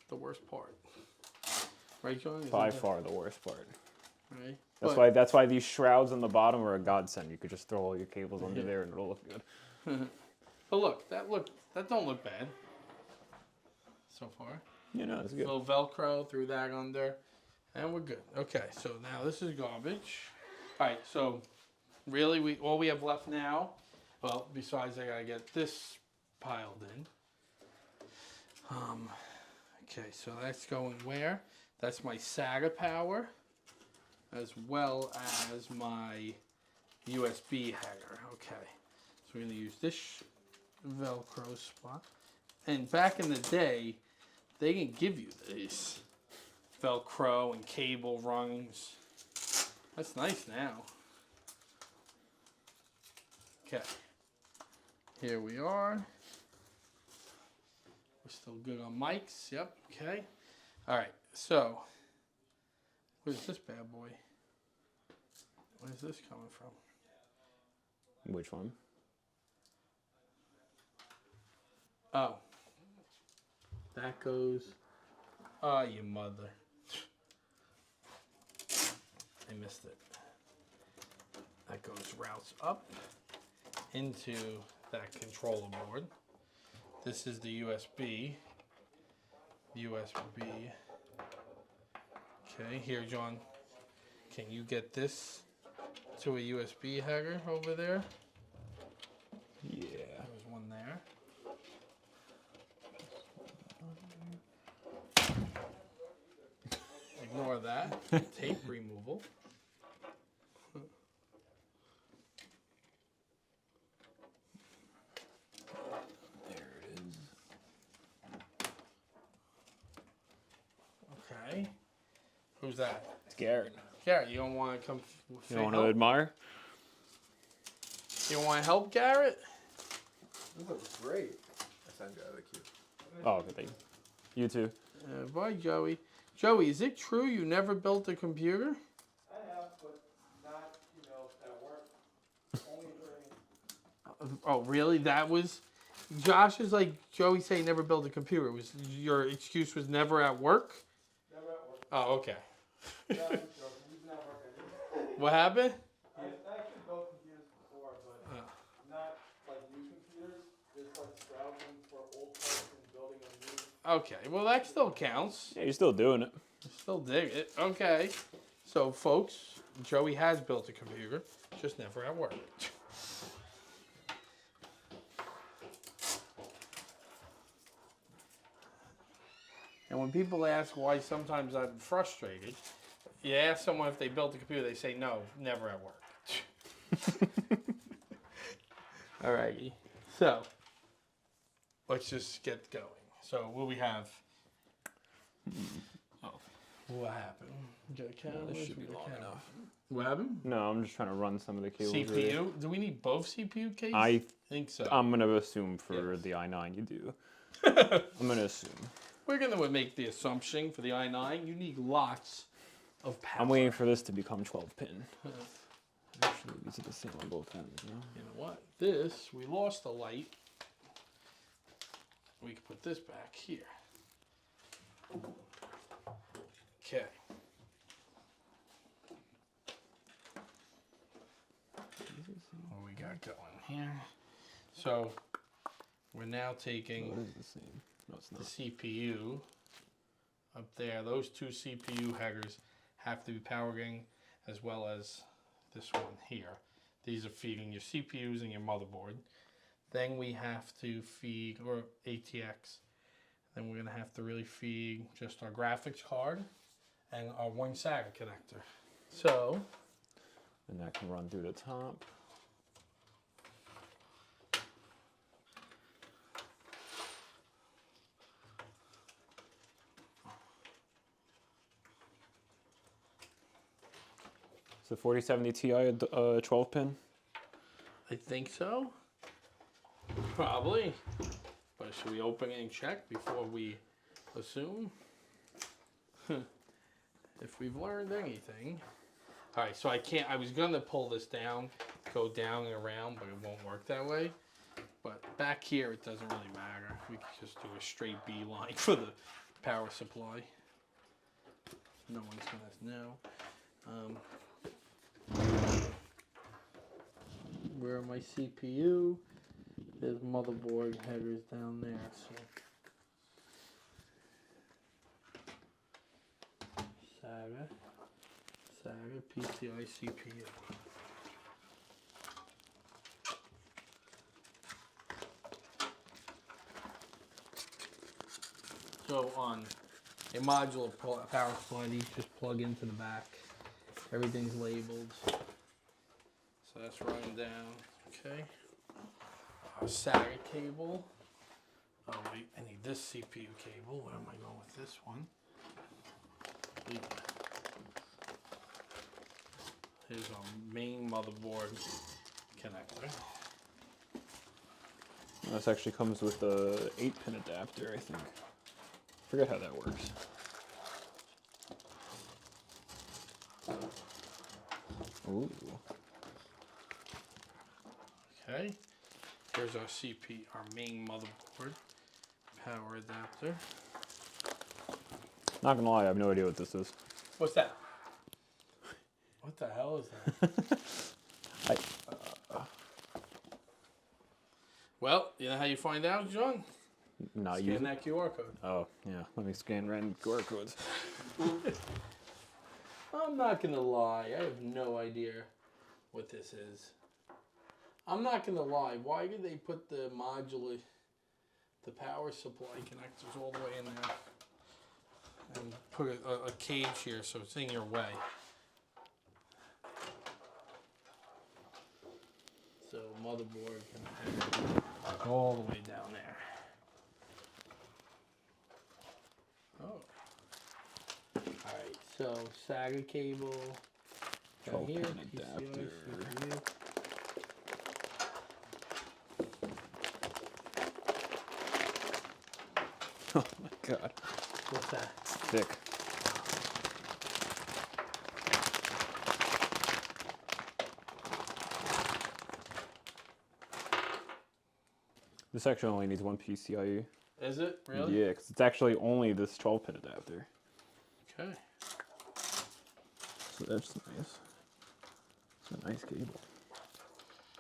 the worst part. Right, John? By far the worst part. Right. That's why these shrouds on the bottom are a godsend. You could just throw all your cables under there and it'll look good. But look, that don't look bad. So far. You know, it's A good. little Velcro, threw that under, and we're good. Okay, so now this is garbage. All right, so really, all we have left now, well, besides I gotta get this piled in. Okay, so that's going where? That's my SATA power, as well as my USB header. Okay, so we're gonna use this Velcro spot. And back in the day, they didn't give you these Velcro and cable rungs. That's nice now. Okay. Here we are. We're still good on mics. Yep. Okay. All right. So, where's this bad boy? Where's this coming from? Which one? Oh. That goes. Oh, you mother. I missed it. That goes routes up into that controller board. This is the USB. USB. Okay, here, John. Can you get this to a USB header over there? Yeah. There's one there. Ignore that. Tape removal. There it is. Okay. Who's that? It's Garrett. Garrett, you don't want to come You don't want to admire? You don't want to help, Garrett? This looks great. I sent you out of the queue. Oh, okay, thank you. You too. Bye, Joey. Joey, is it true you never built a computer? I have, but not, at work. Only during. Oh, really? That was... Josh is like, Joey say he never built a computer. Was your excuse was never at work? Never at work. Oh, okay. No, I'm joking. He's not working. What happened? I've actually built computers before, but not like new computers. Just like browsing for old parts and building a new. Okay, well, that still counts. Yeah, you're still doing it. Still dig it. Okay. So, folks, Joey has built a computer, just never at work. And when people ask why sometimes I'm frustrated, you ask someone if they built a computer, they say, no, never at work. Alrighty. So, let's just get going. So, what we have? Oh, what happened? This should be long enough. What happened? No, I'm just trying to run some of the cables. CPU? Really. Do we need both CPU cases? I think so. I'm gonna assume for Yes. the i9 you do. I'm gonna assume. We're going to make the assumption for the i9, you need lots of power. I'm waiting for this to become 12 pin. Actually, these are the same on both ends. No? You know what? This, we lost the light. We can put this back here. Okay. What we got going here? So, we're now taking... What is the same? No, it's the not. CPU up there. Those two CPU headers have to be powering as well as this one here. These are feeding your CPUs and your motherboard. Then we have to feed, or ATX. Then we're gonna have to really feed just our graphics card and our one SATA connector. So, And that can run through the top. So 4070 Ti 12 pin. I think so. Probably. But should we open it and check before we assume? If we've learned anything. All right, so I was gonna pull this down, go down and around, but it won't work that way. But back here, it doesn't really matter. We can just do a straight B line for the power supply. No one's gonna know. Where are my CPU? There's motherboard headers down there. So SATA PCI CPU. So on a modular power supply, these just plug into the back. Everything's labeled. So that's running down. Okay. SATA cable. Oh wait, I need this CPU cable. Where am I going with this one? Here's our main motherboard connector. This actually comes with a 8-pin adapter, I think. Forget how that works. Ooh. Okay. Here's our our main motherboard power adapter. Not gonna lie, I have no idea what this is. What's that? What the hell is that? Well, you know how you find out, John? not Scan use it? that QR code. Oh, yeah. Let me scan random QR codes. I'm not gonna lie, I have no idea what this is. I'm not gonna lie, why did they put the modular, the power supply connectors all the way in there? And put a cage here so it's in your way. So motherboard can all the way down there. Oh. Alright, so SATA cable. Got here, 12-pin PCI, adapter. CPU. Oh my god. What's that? It's thick. This actually only needs one PCIe. Is it? Really? Yeah, because it's actually only this 12-pin adapter. Okay. So that's nice. It's a nice cable.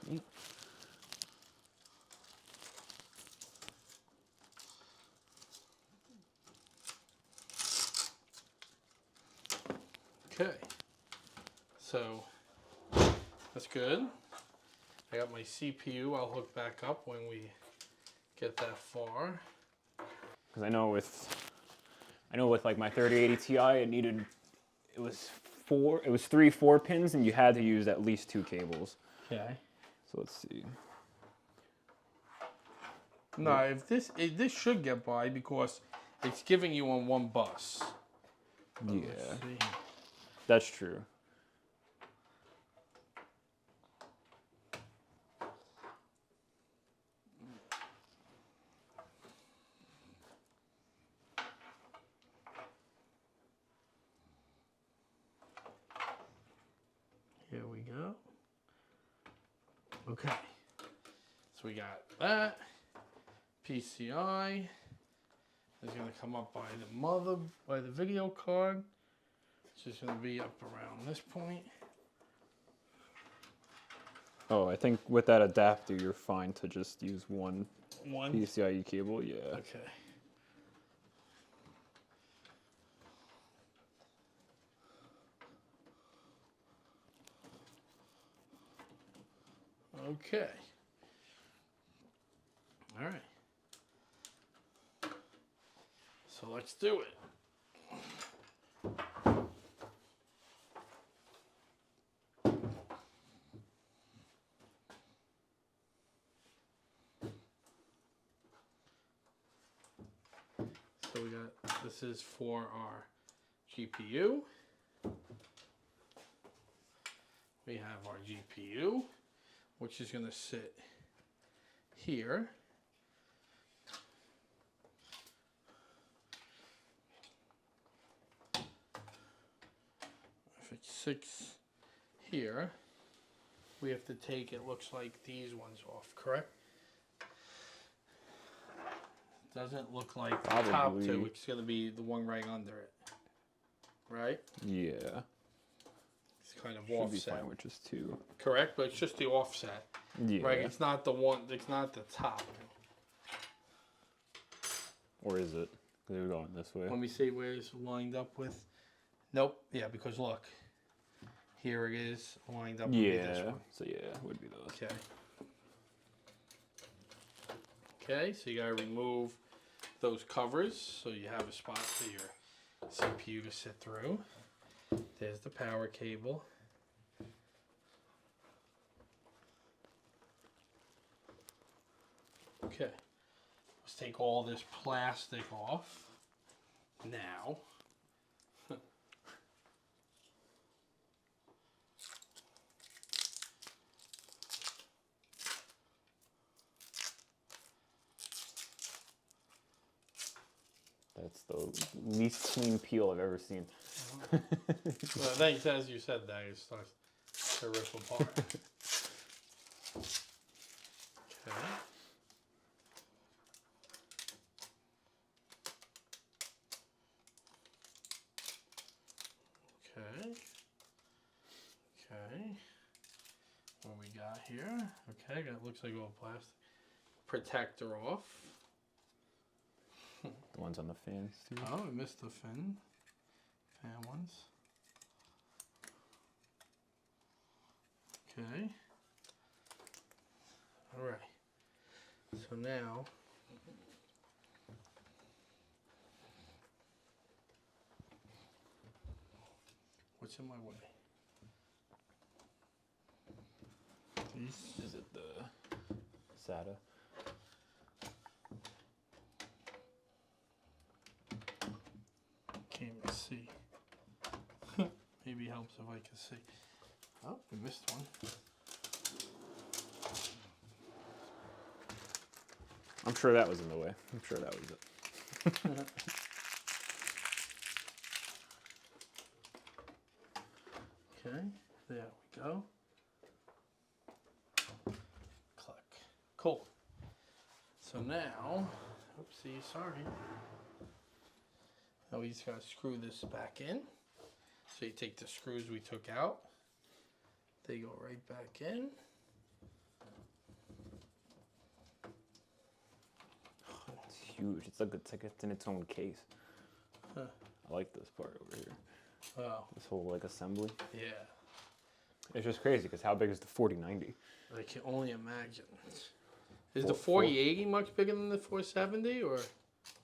Neat. Okay. So that's good. I got my CPU. I'll hook back up when we get that far. Because I know with like my 3080 Ti, it was 3 4-pins, and you had to use at least 2 cables. Okay. So let's see. No, if this should get by because it's giving you on one bus. Yeah, Let's see. that's true. Here we go. Okay. So we got that. PCI is going to come up by the video card. It's just going to be up around this point. Oh, I think with that adapter, you're fine to just use one One. PCIe cable. Yeah. Okay. Okay. All right. So let's do it. So we got, this is for our GPU. We have our GPU, which is going to sit here. If it sits here, we have to take, it looks like these ones off, correct? Doesn't look like the top Probably. two, it's going to be the one right under it, right? Yeah. It's kind of Should be offset, fine with just 2. correct? But it's just the offset, Yeah. right? It's not the one, it's not the top. Or is it? Because we're going this way. Let me see where it's lined up with. Nope. Yeah, because look, here it is lined up with this Yeah. one. So yeah, it would be those. Okay. Okay, so you gotta remove those covers so you have a spot for your CPU to sit through. There's the power cable. Okay. Let's take all this plastic off now. That's the least clean peel I've ever seen. Well, thanks, as you said that, it starts to rip apart. Okay. Okay. Okay. What we got here? Okay, that looks like a little plastic protector off. ones on the fans too. Oh, I missed the fan ones. Okay. All right. So now, what's in my way? These. Is it the SATA? Can't even see. Maybe it helps if I can see. Oh, we missed one. I'm sure that was in the way. I'm sure that was it. Okay, there we go. Click. Cool. So now, oopsie, sorry. Now we just gotta screw this back in. So you take the screws we took out. They go right back in. It's huge. It's like it's in its own case. Huh. I like this part over here. Wow. This whole like assembly. Yeah. It's just crazy because how big is the 4090? I can only imagine. Is Four- the 4080 much bigger than the 470 or?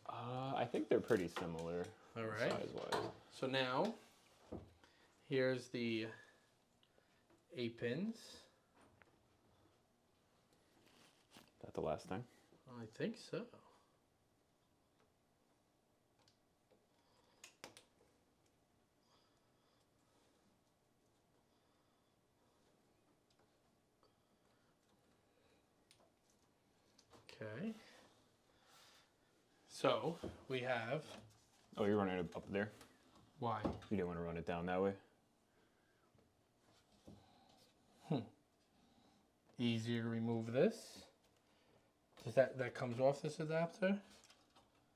I think they're pretty similar All right. size-wise. So now, here's the 8 pins. Is that the last thing? I think so. Okay. So we have. Oh, you're running it up there? Why? You didn't want to run it down that way? Easier to remove this. Does that comes off this adapter?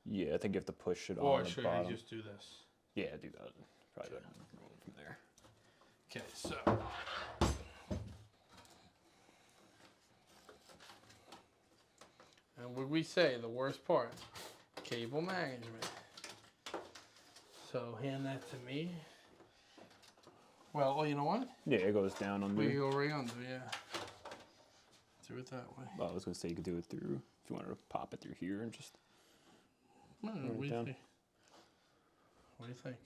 Yeah, I think you have to push it Or on the should bottom. I just do this? Yeah, do that. Probably better from there. Okay, so. And what we say, the worst part, cable management. So hand that to me. Well, oh, you know what? Yeah, it goes down under. We go right under, yeah. Do it that way. Well, I was gonna say you could do it through if you wanted to pop it through here and just. What do it you down. think? What do you think?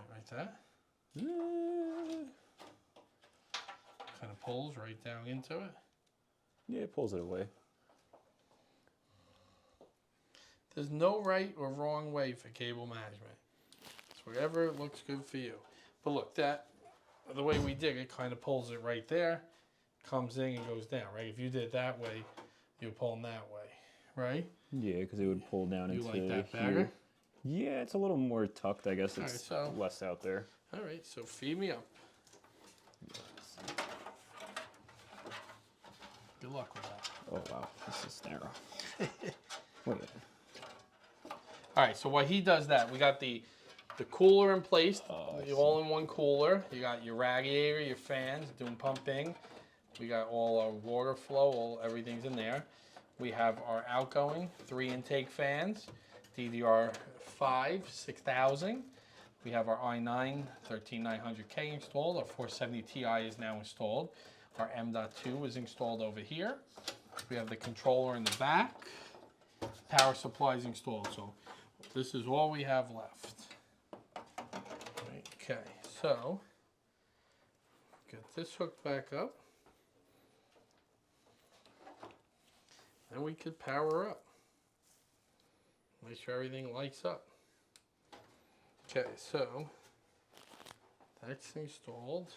Right there? Kind of pulls right down into it. Yeah, it pulls it away. There's no right or wrong way for cable management. It's whatever looks good for you. But look, that the way we did it kind of pulls it right there, comes in and goes down, right? If you did it that way, you're pulling that way, right? Yeah, because it would pull down You into like that here. better? Yeah, it's a little more tucked. I guess Alright, it's so- less out there. All right, so feed me up. Good luck with that. Oh wow, this is narrow. Wait. All right, so while he does that, we got the cooler in place, Oh, I the see. all-in-one cooler. You got your radiator, your fans, doing pumping. We got all our water flow, everything's in there. We have our outgoing 3 intake fans, DDR5 6000. We have our i9-13900K installed. Our 470 Ti is now installed. Our M.2 is installed over here. We have the controller in the back. Power supply is installed. So this is all we have left. Okay, so get this hooked back up. Then we could power up. Make sure everything lights up. Okay, so that's installed.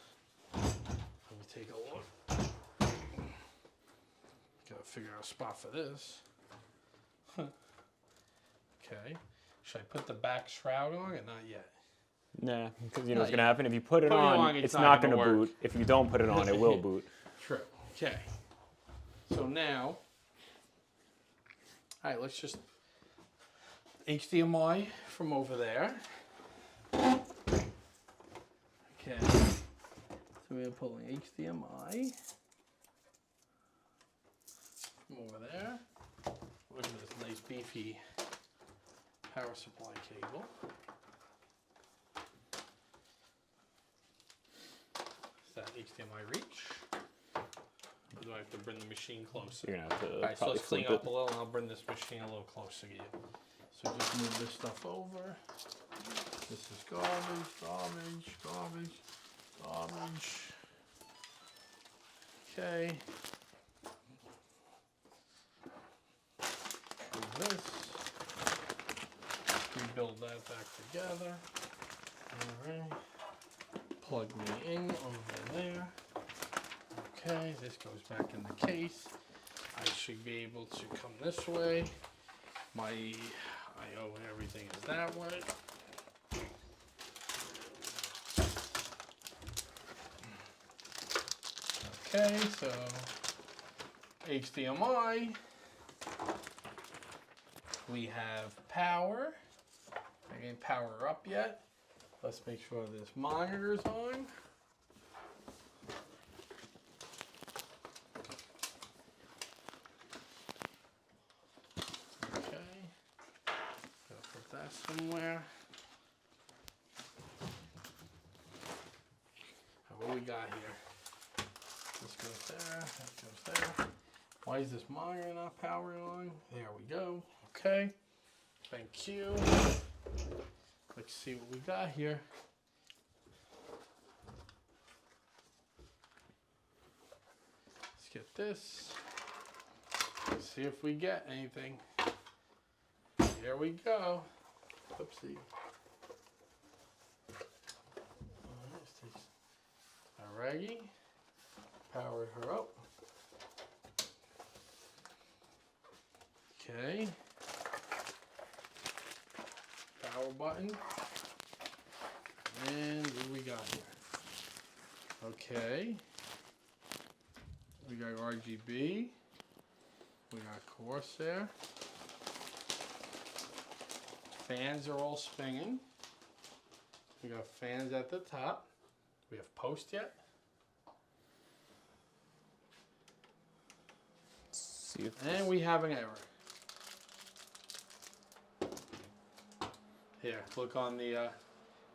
Let me take a look. Gotta figure out a spot for this. Okay. Should I put the back shroud on or not yet? Nah, because you know Not what's gonna yet. happen if you put it Put it on. on, It's it's not not gonna gonna work. boot. If you don't put it on, it will boot. True. Okay. So now, all right, let's just HDMI from over there. Okay. So we're pulling HDMI from over there. Look at this nice beefy power supply cable. Is that HDMI reach? Or do I have to bring the machine closer? You're gonna have to All right, so probably let's clean flip up it. a little, and I'll bring this machine a little closer to you. So just move this stuff over. This is garbage, garbage, garbage, garbage. Okay. Move this. Rebuild that back together. All right. Plug me in over there. Okay, this goes back in the case. I should be able to come this way. My I/O and everything is that way. Okay, so HDMI. We have power. I didn't power up yet. Let's make sure this monitor's on. Okay. Gotta put that somewhere. What we got here? This goes there, that goes there. Why is this monitor not powering on? There we go. Okay. Thank you. Let's see what we got here. Let's get this. Let's see if we get anything. Here we go. Oopsie. Alrighty. Power her up. Okay. Power button. And what do we got here? Okay. We got RGB. We got Corsair. Fans are all spinning. We got fans at the top. We have post yet? See if And we have an error. Here, look on the,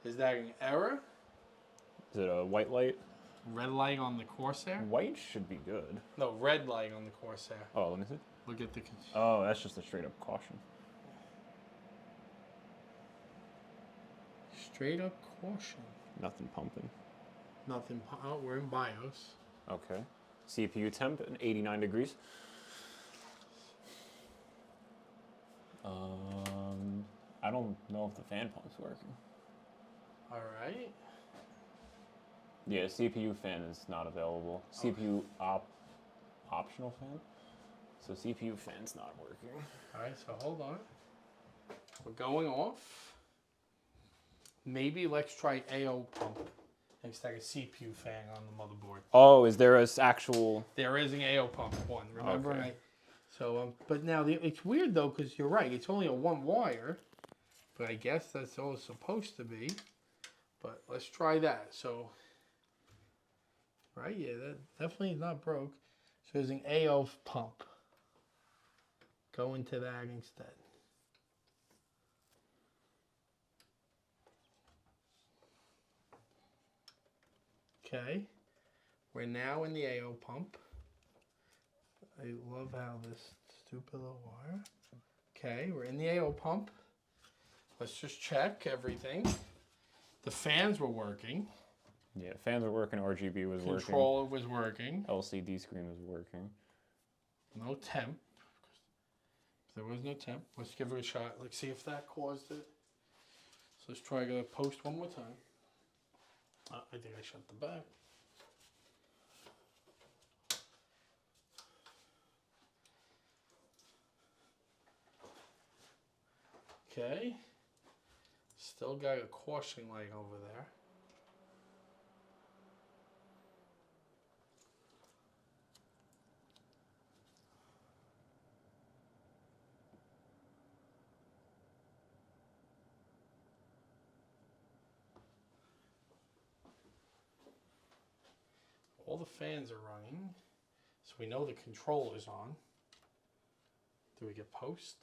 is that an error? is it a white light? Red light on the Corsair? White should be good. No, red light on the Corsair. Oh, let me see. Look at the... Oh, that's just a straight up caution. Straight up caution. Nothing pumping. Nothing, oh, we're in BIOS. Okay. CPU temp at 89 degrees. I don't know if the fan pump's working. All right. Yeah, CPU fan is not available. CPU optional fan. So CPU fan's not working. All right, so hold on. We're going off. Maybe let's try AO pump and stick a CPU fan on the motherboard. Oh, is there a actual? There is an AO pump one, remember? Okay. So, but now it's weird though, because you're right. It's only a one wire, but I guess that's all it's supposed to be. But let's try that. So, right, yeah, that definitely is not broke. So there's an AO pump. Go into that instead. Okay, we're now in the AO pump. I love how this stupid little wire. Okay, we're in the AO pump. Let's just check everything. The fans were working. Yeah, fans were working. RGB was Controller was working. working. LCD screen was working. No temp. There was no temp. Let's give it a shot. Let's see if that caused it. So let's try to post one more time. I think I shut the back. Okay. Still got a caution light over there. All the fans are running, so we know the controller's on. Do we get post?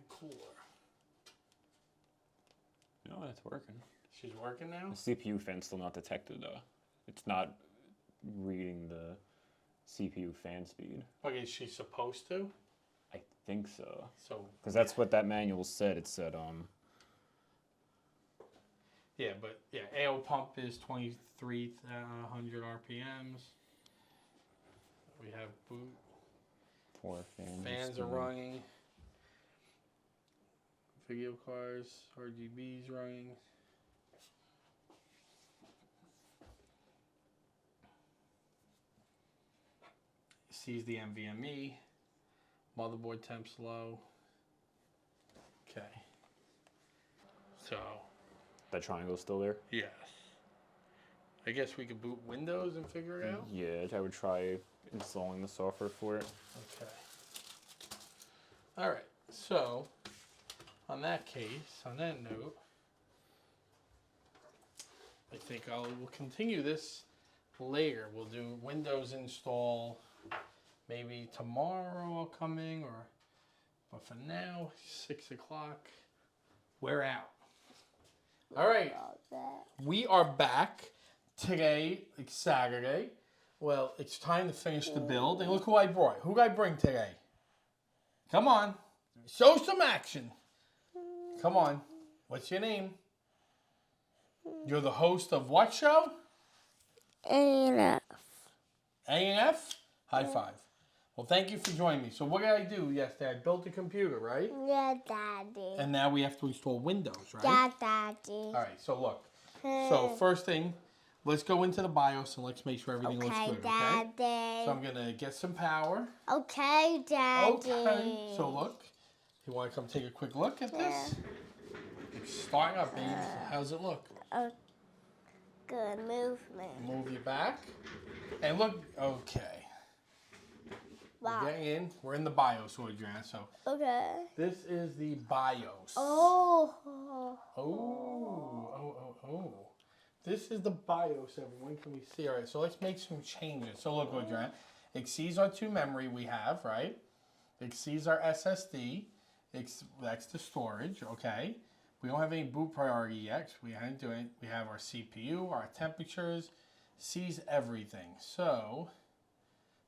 cooler. No, it's working. She's working now? The CPU fan's still not detected though. It's not reading the CPU fan speed. Okay, is she supposed to? I think so. So Because that's what that manual said. It said, yeah, but yeah, AO pump is 2300 RPMs. We have boot. 4 fans. Fans are running. Video cards, RGB's running. Sees the NVMe. Motherboard temp's low. Okay. So, That triangle's still there? yes. I guess we could boot Windows and figure it out. Yeah, I would try installing the software for it. Okay. All right. So, on that case, on that note, I think we'll continue this later. We'll do Windows install maybe tomorrow. I'll come in, but for now, 6 o'clock. We're out. All right. We are back today. It's Saturday. Well, it's time to finish the build. And look who I brought. Who did I bring today? Come on. Show some action. Come on. What's your name? You're the host of what show? A&F. A&F? High five. Well, thank you for joining me. So what did I do yesterday? I built a computer, right? Yeah, Daddy. And now we have to install Windows, right? Yeah, Daddy. All right, so look. So first thing, let's go into the BIOS and let's make sure everything looks Okay, good, okay? Daddy. So I'm going to get some power. Okay, Daddy. Okay. So look, you want to come take a quick look at this? It's starting up, baby. How's it look? Good movement. Move you back. And look, okay. Wow. We're getting in. We're in the BIOS, Adriana. So Okay. this is the BIOS. Oh. Oh. This is the BIOS, everyone. Can we see? All right, so let's make some changes. So look, Adriana. It sees our 2 memory we have, right? It sees our SSD. That's the storage, okay? We don't have any boot priority yet. We haven't done it. We have our CPU, our temperatures, sees everything. So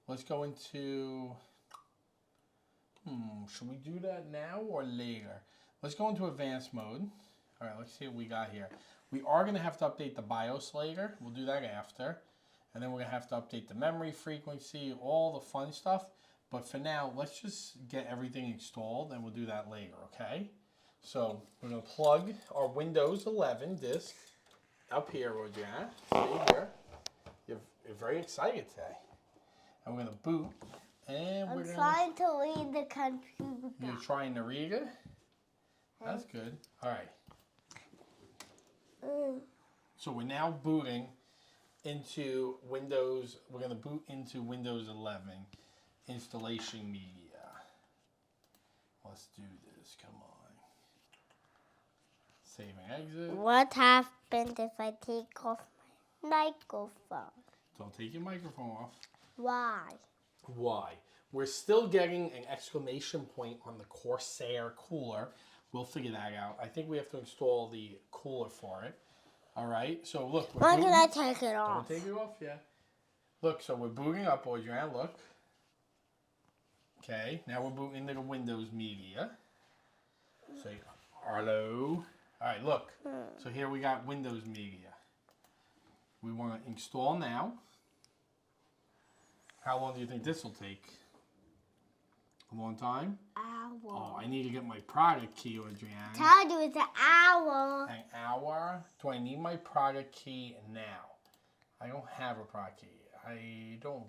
let's go into, should we do that now or later? Let's go into advanced mode. All right, let's see what we got here. We are going to have to update the BIOS later. We'll do that after. And then we're going to have to update the memory frequency, all the fun stuff. But for now, let's just get everything installed and we'll do that later, okay? So we're going to plug our Windows 11 disk up here, Rojan. See here. You're very excited today. And we're going to boot. And we're I'm trying to read the computer. You're trying to read it? That's good. All right. So we're now booting into Windows. We're going to boot into Windows 11 installation media. Let's do this. Come on. Save and exit. What happens if I take off my microphone? Don't take your microphone off. Why? Why? We're still getting an exclamation point on the Corsair cooler. We'll figure that out. I think we have to install the cooler for it. All right. So look. We're When booting. can I take it off? Don't take it off yet. Look. So we're booting up, Adrian. Look. Okay. Now we're booting into the Windows media. Say hello. All right. Look. So here we got Windows media. We want to install now. How long do you think this will take? A long time? Hour. Oh, I need to get my product key, Adriana. Told you it's an hour. An hour? Do I need my product key now? I don't have a product key. I don't.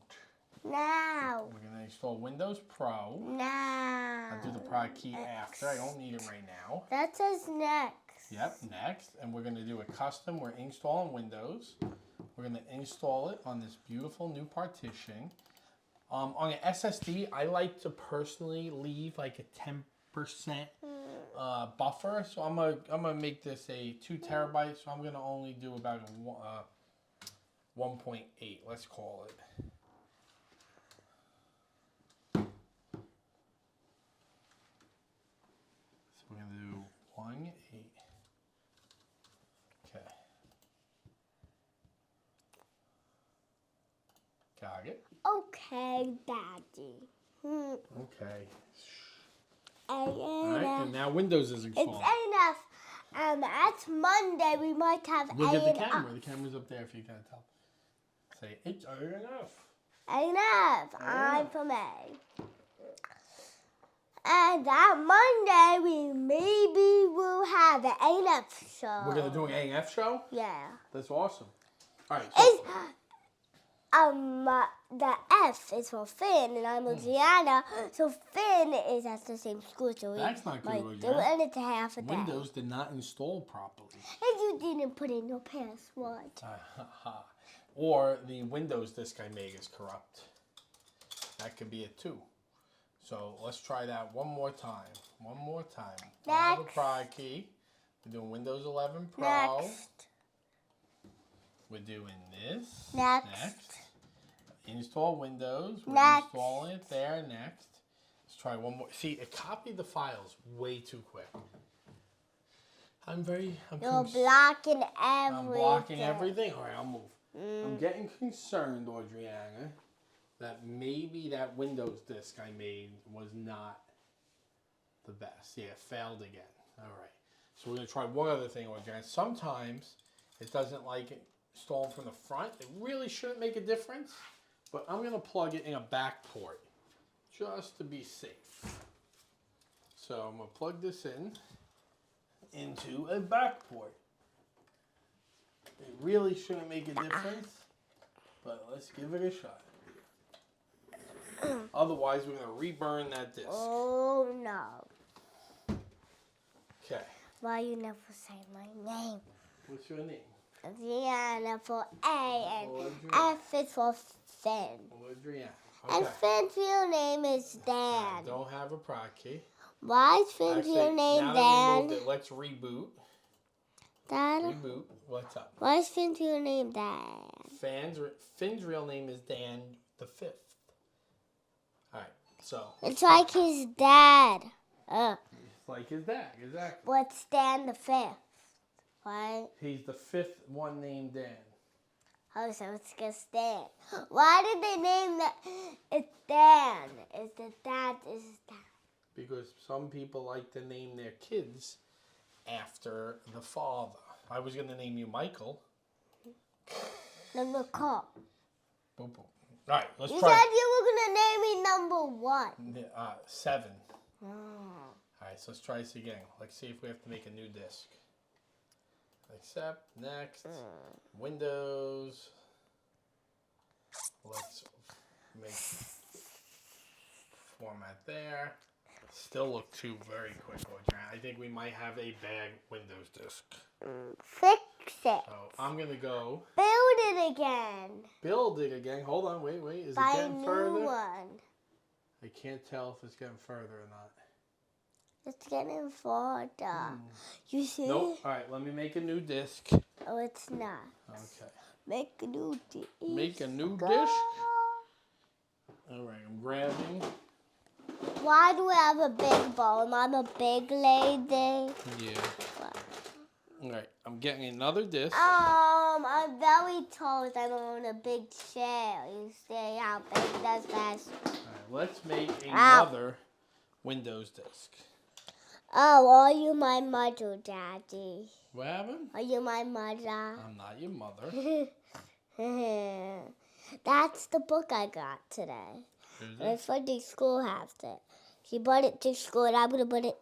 Now. We're going to install Windows Pro. Now. I'll do the product key after. I don't need it right now. That says next. Yep, next. And we're going to do a custom. We're installing Windows. We're going to install it on this beautiful new partition. On an SSD, I like to personally leave like a 10% buffer. So I'm gonna make this a 2 terabytes. So I'm gonna only do about a 1.8. Let's call it. got it. Okay, Daddy. Okay. All All right, and now Windows is It's installed. enough. It's Monday. We might have Look at the enough. camera. The camera's up there if you can't tell. Say, it's enough. Enough. I'm for me. And that Monday, we maybe will have an AF show. We're going to do an AF show? Yeah. That's awesome. All right. So, It's, the F is for Finn, and I'm Adriana. So Finn is at the same school, so that's not good, we do Adriana. it half a day. Windows did not install properly. And you didn't put in your password. Or the Windows disk I made is corrupt. That could be it too. So let's try that one more time. One more time. Follow the prod key. We're doing Windows 11 Pro. Next. We're doing this. Next. Install Windows. We're Next. installing it there. Next. Let's try one more. See, it copied the files way too quick. You're blocking everything. I'm blocking everything. All right, I'll move. I'm getting concerned, Audriana, that maybe that Windows disk I made was not the best. Yeah, it failed again. All right. So we're going to try one other thing, Audriana. Sometimes it doesn't like it installed from the front. It really shouldn't make a difference, but I'm going to plug it in a back port just to be safe. So I'm going to plug this into a back port. It really shouldn't make a difference, but let's give it a shot. Otherwise, we're going to reburn that disk. Oh, no. Okay. Why you never say my name? What's your name? Adriana for A, and Adriana. F is for Finn. Adriana. And Okay. Finn's real name is Dan. I don't have a prod key. Why is Finn's Actually, real name now that we moved Dan? it, let's reboot. Dad? Reboot. What's up? Why is Finn's real name Dan? Finn's real name is Dan the 5th. All right. So. It's like his dad. It's like his dad. Exactly. What's Dan the 5th? Right? He's the 5th one named Dan. Oh, so it's just Dan. Why did they name that? It's Dan. It's the dad is Dan. Because some people like to name their kids after the father. I was going to name you Michael. Number call. Boom, boom. All right, let's You try. said you were going to name me number 1. 7. Oh. All right, so let's try this again. Let's see if we have to make a new disk. Accept, next, Windows. Let's make format there. Still look too very quick, Audrey. I think we might have a bad Windows disk. Fix it. So I'm gonna go Build it again. build it again. Hold on, wait. Is it Buy a getting new further? one. I can't tell if it's getting further or not. It's getting farther. You see? Nope. All right, let me make a new disk. Oh, it's not. Okay. Make a new dish. Make a new Go. dish. All right, I'm grabbing. Why do I have a big bowl? Am I a big lady? Yeah. All right, I'm getting another disc. I'm very tall. I'm on a big chair. You see how big that's fast. All right, let's make another Windows disk. Oh, are you my mother, Daddy? What happened? Are you my mother? I'm not your mother. That's the book I got today. Is My it? friend in school has it. She brought it to school, and I'm going to put it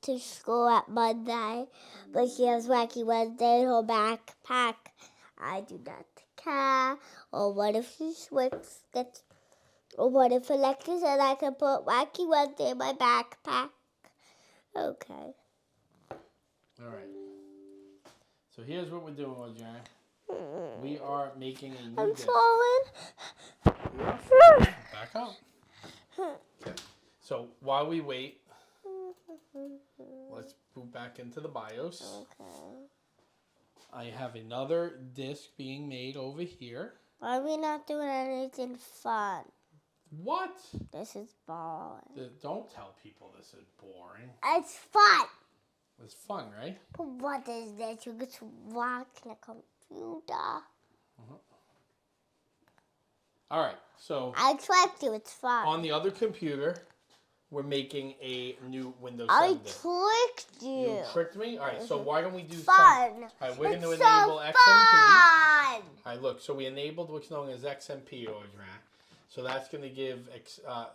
to school at Monday. But she has Wacky Wednesday in her backpack. I do not care. Or what if she switches it? Or what if Alexa said I can put Wacky Wednesday in my backpack? Okay. All right. So here's what we're doing, Audrey. We are making a new I'm disk. falling. Back up. Okay. So while we wait, let's boot back into the BIOS. Okay. I have another disk being made over here. Why are we not doing anything fun? What? This is boring. Don't tell people this is boring. It's fun. It's fun, right? But what is this? You get to watch on a computer. All right, so I tricked you. It's fine. on the other computer, we're making a new Windows 7 I disk. tricked you. You tricked me? All right, so why don't we do Fun. All right, we're going to It's enable so XMP. fun. All right, look, so we enabled what's known as XMP Odran. So that's going to give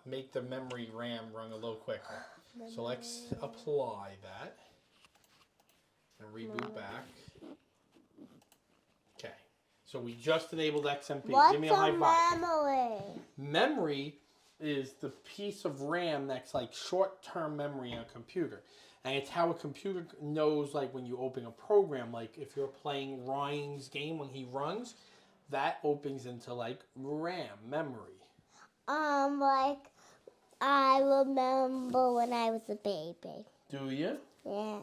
make the memory RAM run a little quicker. So let's apply that and reboot back. Okay, so we just enabled XMP. What's Give me a high five. memory? Memory is the piece of RAM that's like short-term memory on a computer. And it's how a computer knows, like when you open a program, like if you're playing Ryan's game when he runs, that opens into like RAM, memory. Like, I remember when I was a baby. Do you? Yeah.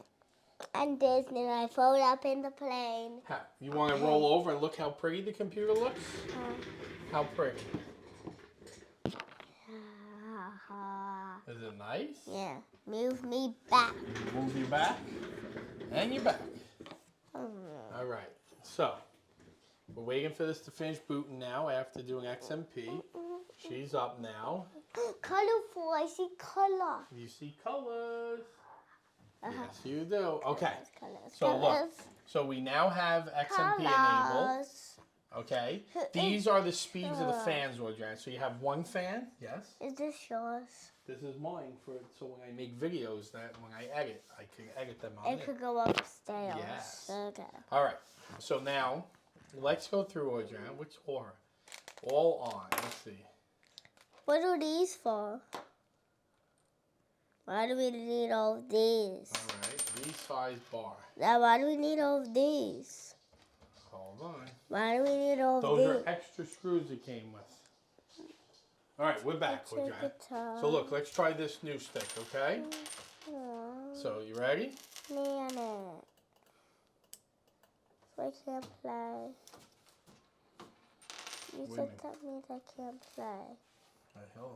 And Disney, I float up in the plane. You want to roll over and look how pretty the computer looks? How pretty? Is it nice? Yeah. Move me back. Move you back. And you're back. All right. So, we're waiting for this to finish booting now after doing XMP. She's up now. Colorful. I see color. You see colors. Yes, you do. Okay. Colors. So look. So we now have XMP enabled. Okay. These are the speeds of the fans, Audrey. So you have one fan. Yes. Is this yours? This is mine so when I make videos that when I edit, I can edit them on It could go upstairs. Yes. Okay. All right. So now let's go through Audrey. Which are all on? Let's see. What are these for? Why do we need all of these? All right. Resize bar. Now, why do we need all of these? Hold on. Why do we need all of Those these? are extra screws it came with. All right, we're back, Take Audrey. it out. So look, let's try this new stick, okay? So you ready? Man it. So I can't play. You Wait a said minute. that means I can't play. Hold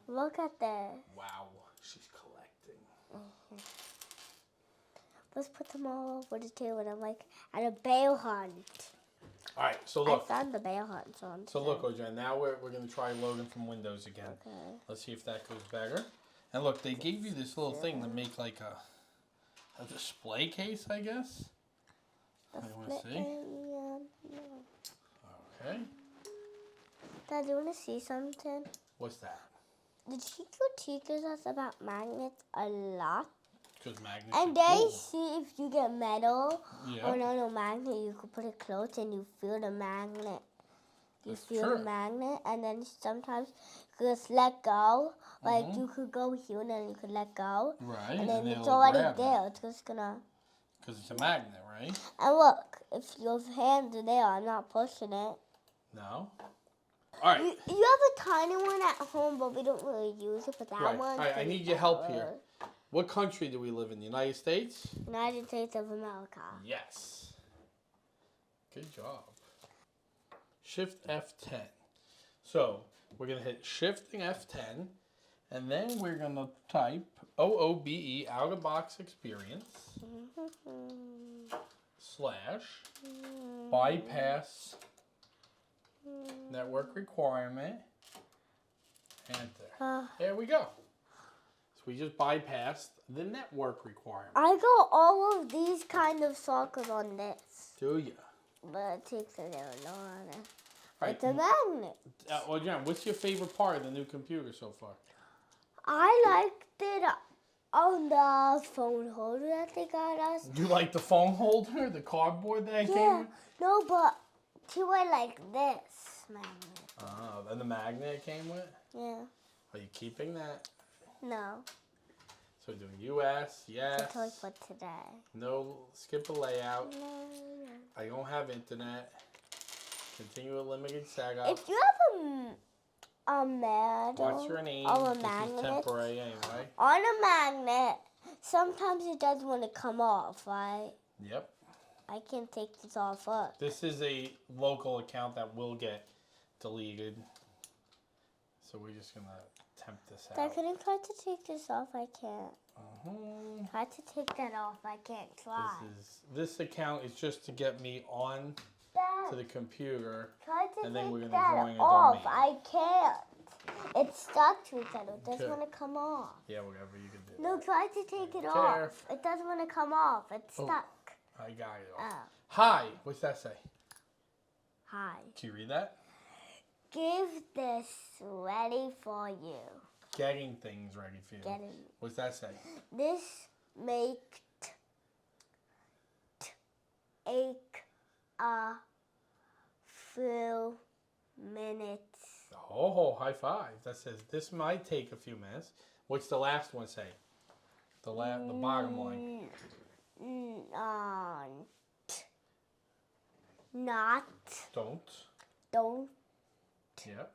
on. Look at this. Wow, she's collecting. Let's put them all over the table and I'm like at a bear hunt. All right, so I look. found the bear hunt on. So look, Audrey, now we're going to try loading from Windows again. Okay. Let's see if that goes better. And look, they gave you this little thing to make like a display case, I guess. You want to see? Okay. Dad, do you want to see something? What's that? The teacher teaches us about magnets a lot. Because magnets And are they cool. see if you get metal Yeah. or not a magnet, you could put it close and you feel the magnet. You That's feel true. the magnet, and then sometimes you just let go. Like you could go here and then you could let go. Right. And then it'll it's already grab there. It's just gonna. Because it's a magnet, right? And look, if your hands are there, I'm not pushing it. No. All right. You have a tiny one at home, but we don't really use it. But that Right. one. All right, I need your help here. What country do we live in? The United States? United States of America. Yes. Good job. Shift F10. So we're going to hit Shift and F10, and then we're going to type OOBE, out of box experience, / bypass network requirement. Enter. There we go. So we just bypassed the network requirement. I got all of these kind of sockets on this. Do you? But it takes a little longer. Right. It's a magnet. Well, John, what's your favorite part of the new computer so far? I liked it on the phone holder that they got us. You like the phone holder, the cardboard that I came Yeah. with? No, but too I like this magnet. Oh, and the magnet it came with? Yeah. Are you keeping that? No. So we're doing US, yes. It's a toy for today. No, skip a layout. No. I don't have internet. Continue a limited setup. If you have a medal What's your name? or a This is magnet temporary anyway. on a magnet, sometimes it does want to come off, right? Yep. I can take this off first. This is a local account that will get deleted. So we're just going to tempt this I out. couldn't try to take this off. I can't. Mhm. Try to take that off. I can't try. This account is just to get me on Dad, to the computer, Try to and then we're take gonna that join a off. domain. I can't. It's stuck to each other. It doesn't Okay. want to come off. Yeah, whatever, you can do No, that. try to take it Care. off. It doesn't want to come off. It's Oh. stuck. I got it. Oh. Hi, what's that say? Hi. Can you read that? Give this ready for you. Getting things ready for you. Getting What's that say? this make take a few minutes. Oh, high five. That says this might take a few minutes. What's the last one say? The bottom line. Not. Don't. Yep.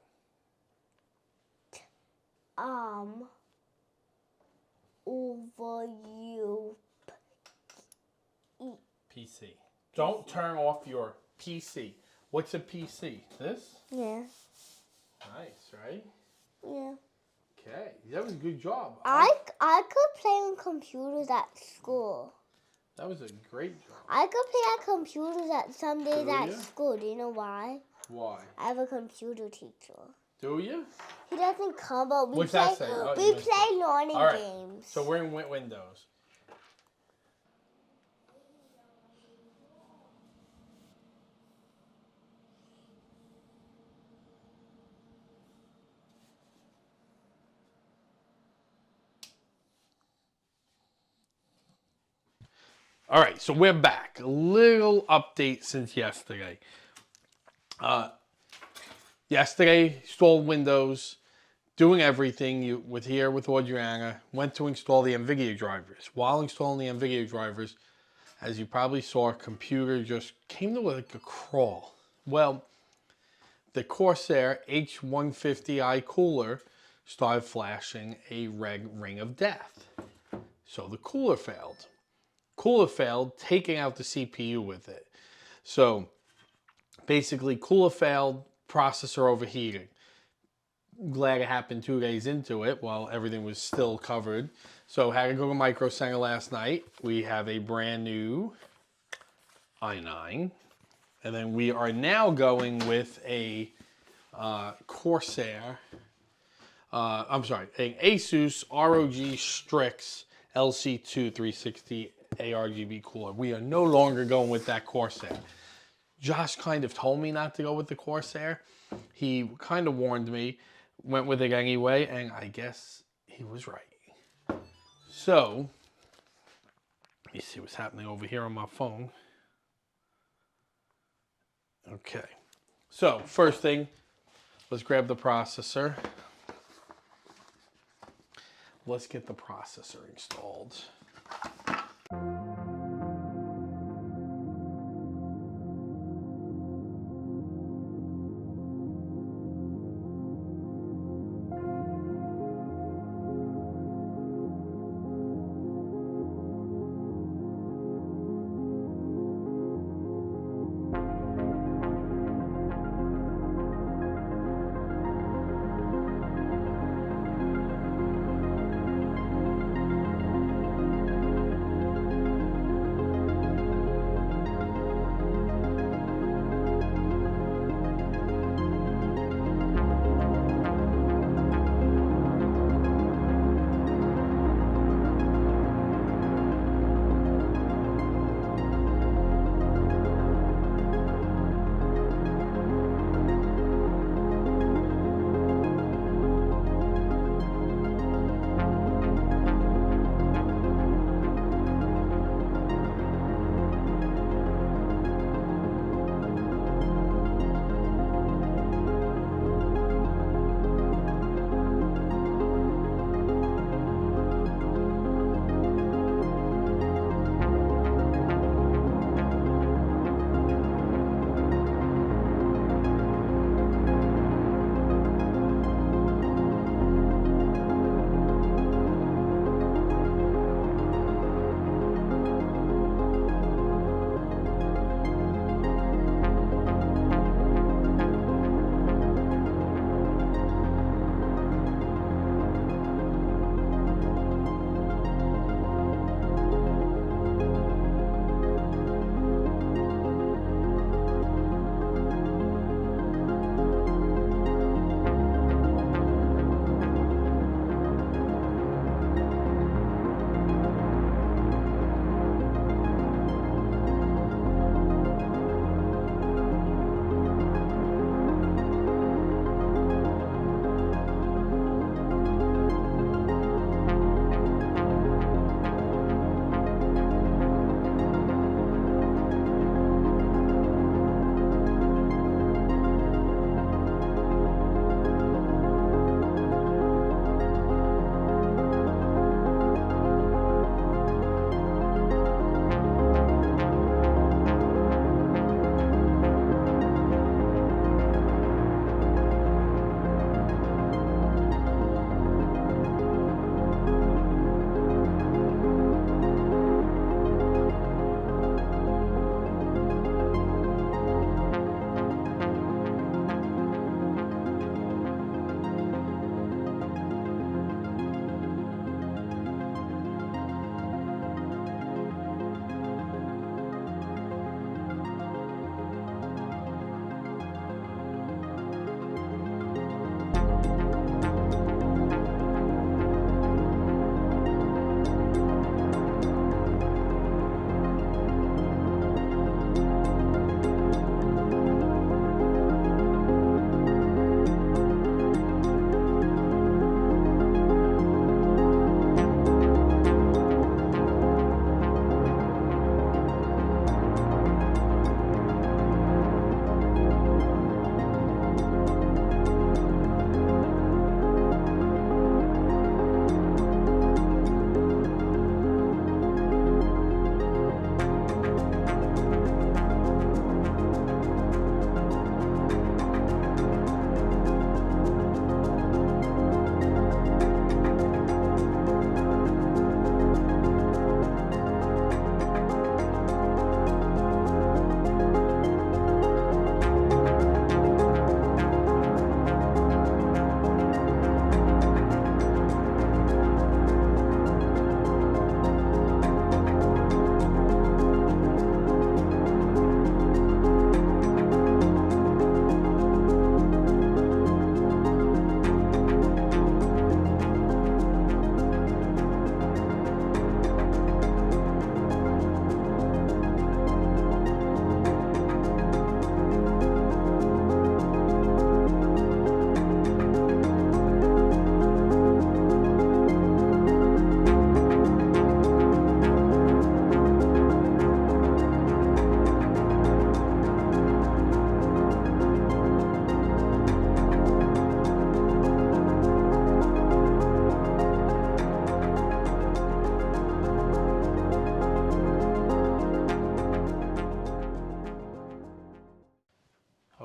Over you. PC. Don't turn off your PC. What's a PC? This? Yeah. Nice, right? Yeah. Okay, that was a good job. I could play on computers at school. That was a great job. I could play at computers at some days Do at ya? school. Do you know why? Why? I have a computer teacher. Do you? He doesn't come, but we What's play. that say? Oh, We you missed play learning All right. games. So we're in Windows. All right, so we're back. A little update since yesterday. Yesterday, installed Windows, doing everything with Adriana. Went to install the NVIDIA drivers. While installing the NVIDIA drivers, as you probably saw, computer just came to like a crawl. Well, the Corsair H150i cooler started flashing a red ring of death. So the cooler failed. Cooler failed, taking out the CPU with it. So basically, cooler failed, processor overheating. Glad it happened 2 days into it while everything was still covered. So had to go to Micro Center last night. We have a brand new i9. And then we are now going with a Corsair, an Asus ROG Strix LC2 360 ARGB cooler. We are no longer going with that Corsair. Josh kind of told me not to go with the Corsair. He kind of warned me, went with it anyway, and I guess he was right. So, let me see what's happening over here on my phone. Okay, so first thing, let's grab the processor. Let's get the processor installed.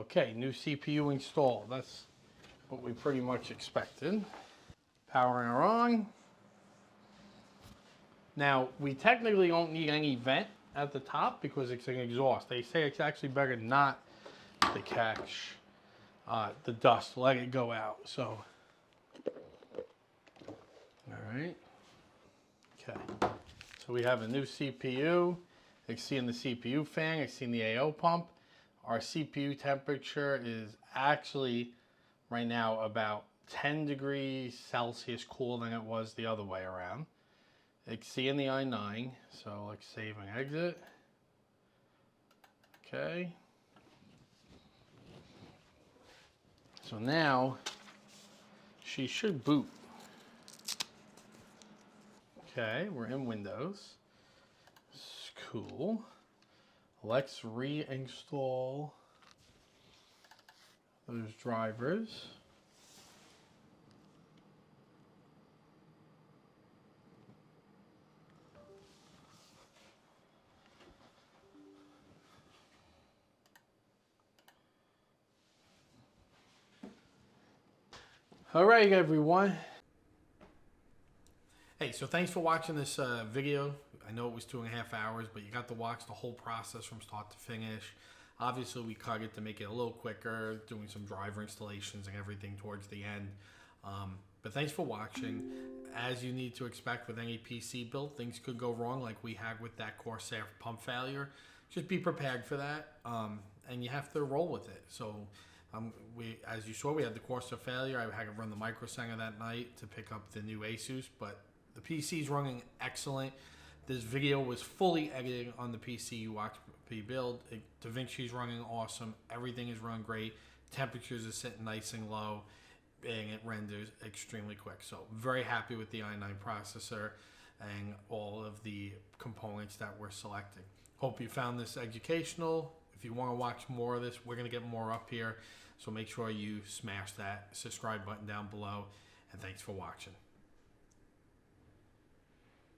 Okay, new CPU installed. That's what we pretty much expected. Powering her on. Now, we technically don't need any vent at the top because it's an exhaust. They say it's actually better not to catch the dust, let it go out. So, all right. Okay. So we have a new CPU. You see in the CPU fan, you see in the AO pump. Our CPU temperature is actually right now about 10 degrees Celsius cooler than it was the other way around. You can see in the i9, so let's save and exit. Okay. So now she should boot. Okay, we're in Windows. It's cool. Let's reinstall those drivers. All right, everyone. Hey, so thanks for watching this video. I know it was 2.5 hours, but you got to watch the whole process from start to finish. Obviously, we cut it to make it a little quicker, doing some driver installations and everything towards the end. But thanks for watching. As you need to expect with any PC build, things could go wrong like we had with that Corsair pump failure. Just be prepared for that, and you have to roll with it. So as you saw, we had the Corsair failure. I had to run the Micro Center that night to pick up the new Asus, but the PC is running excellent. This video was fully edited on the PC you watched me build. DaVinci is running awesome. Everything is running great. Temperatures are sitting nice and low, and it renders extremely quick. So very happy with the i9 processor and all of the components that we're selecting. Hope you found this educational. If you want to watch more of this, we're going to get more up here. So make sure you smash that subscribe button down below. And thanks for watching.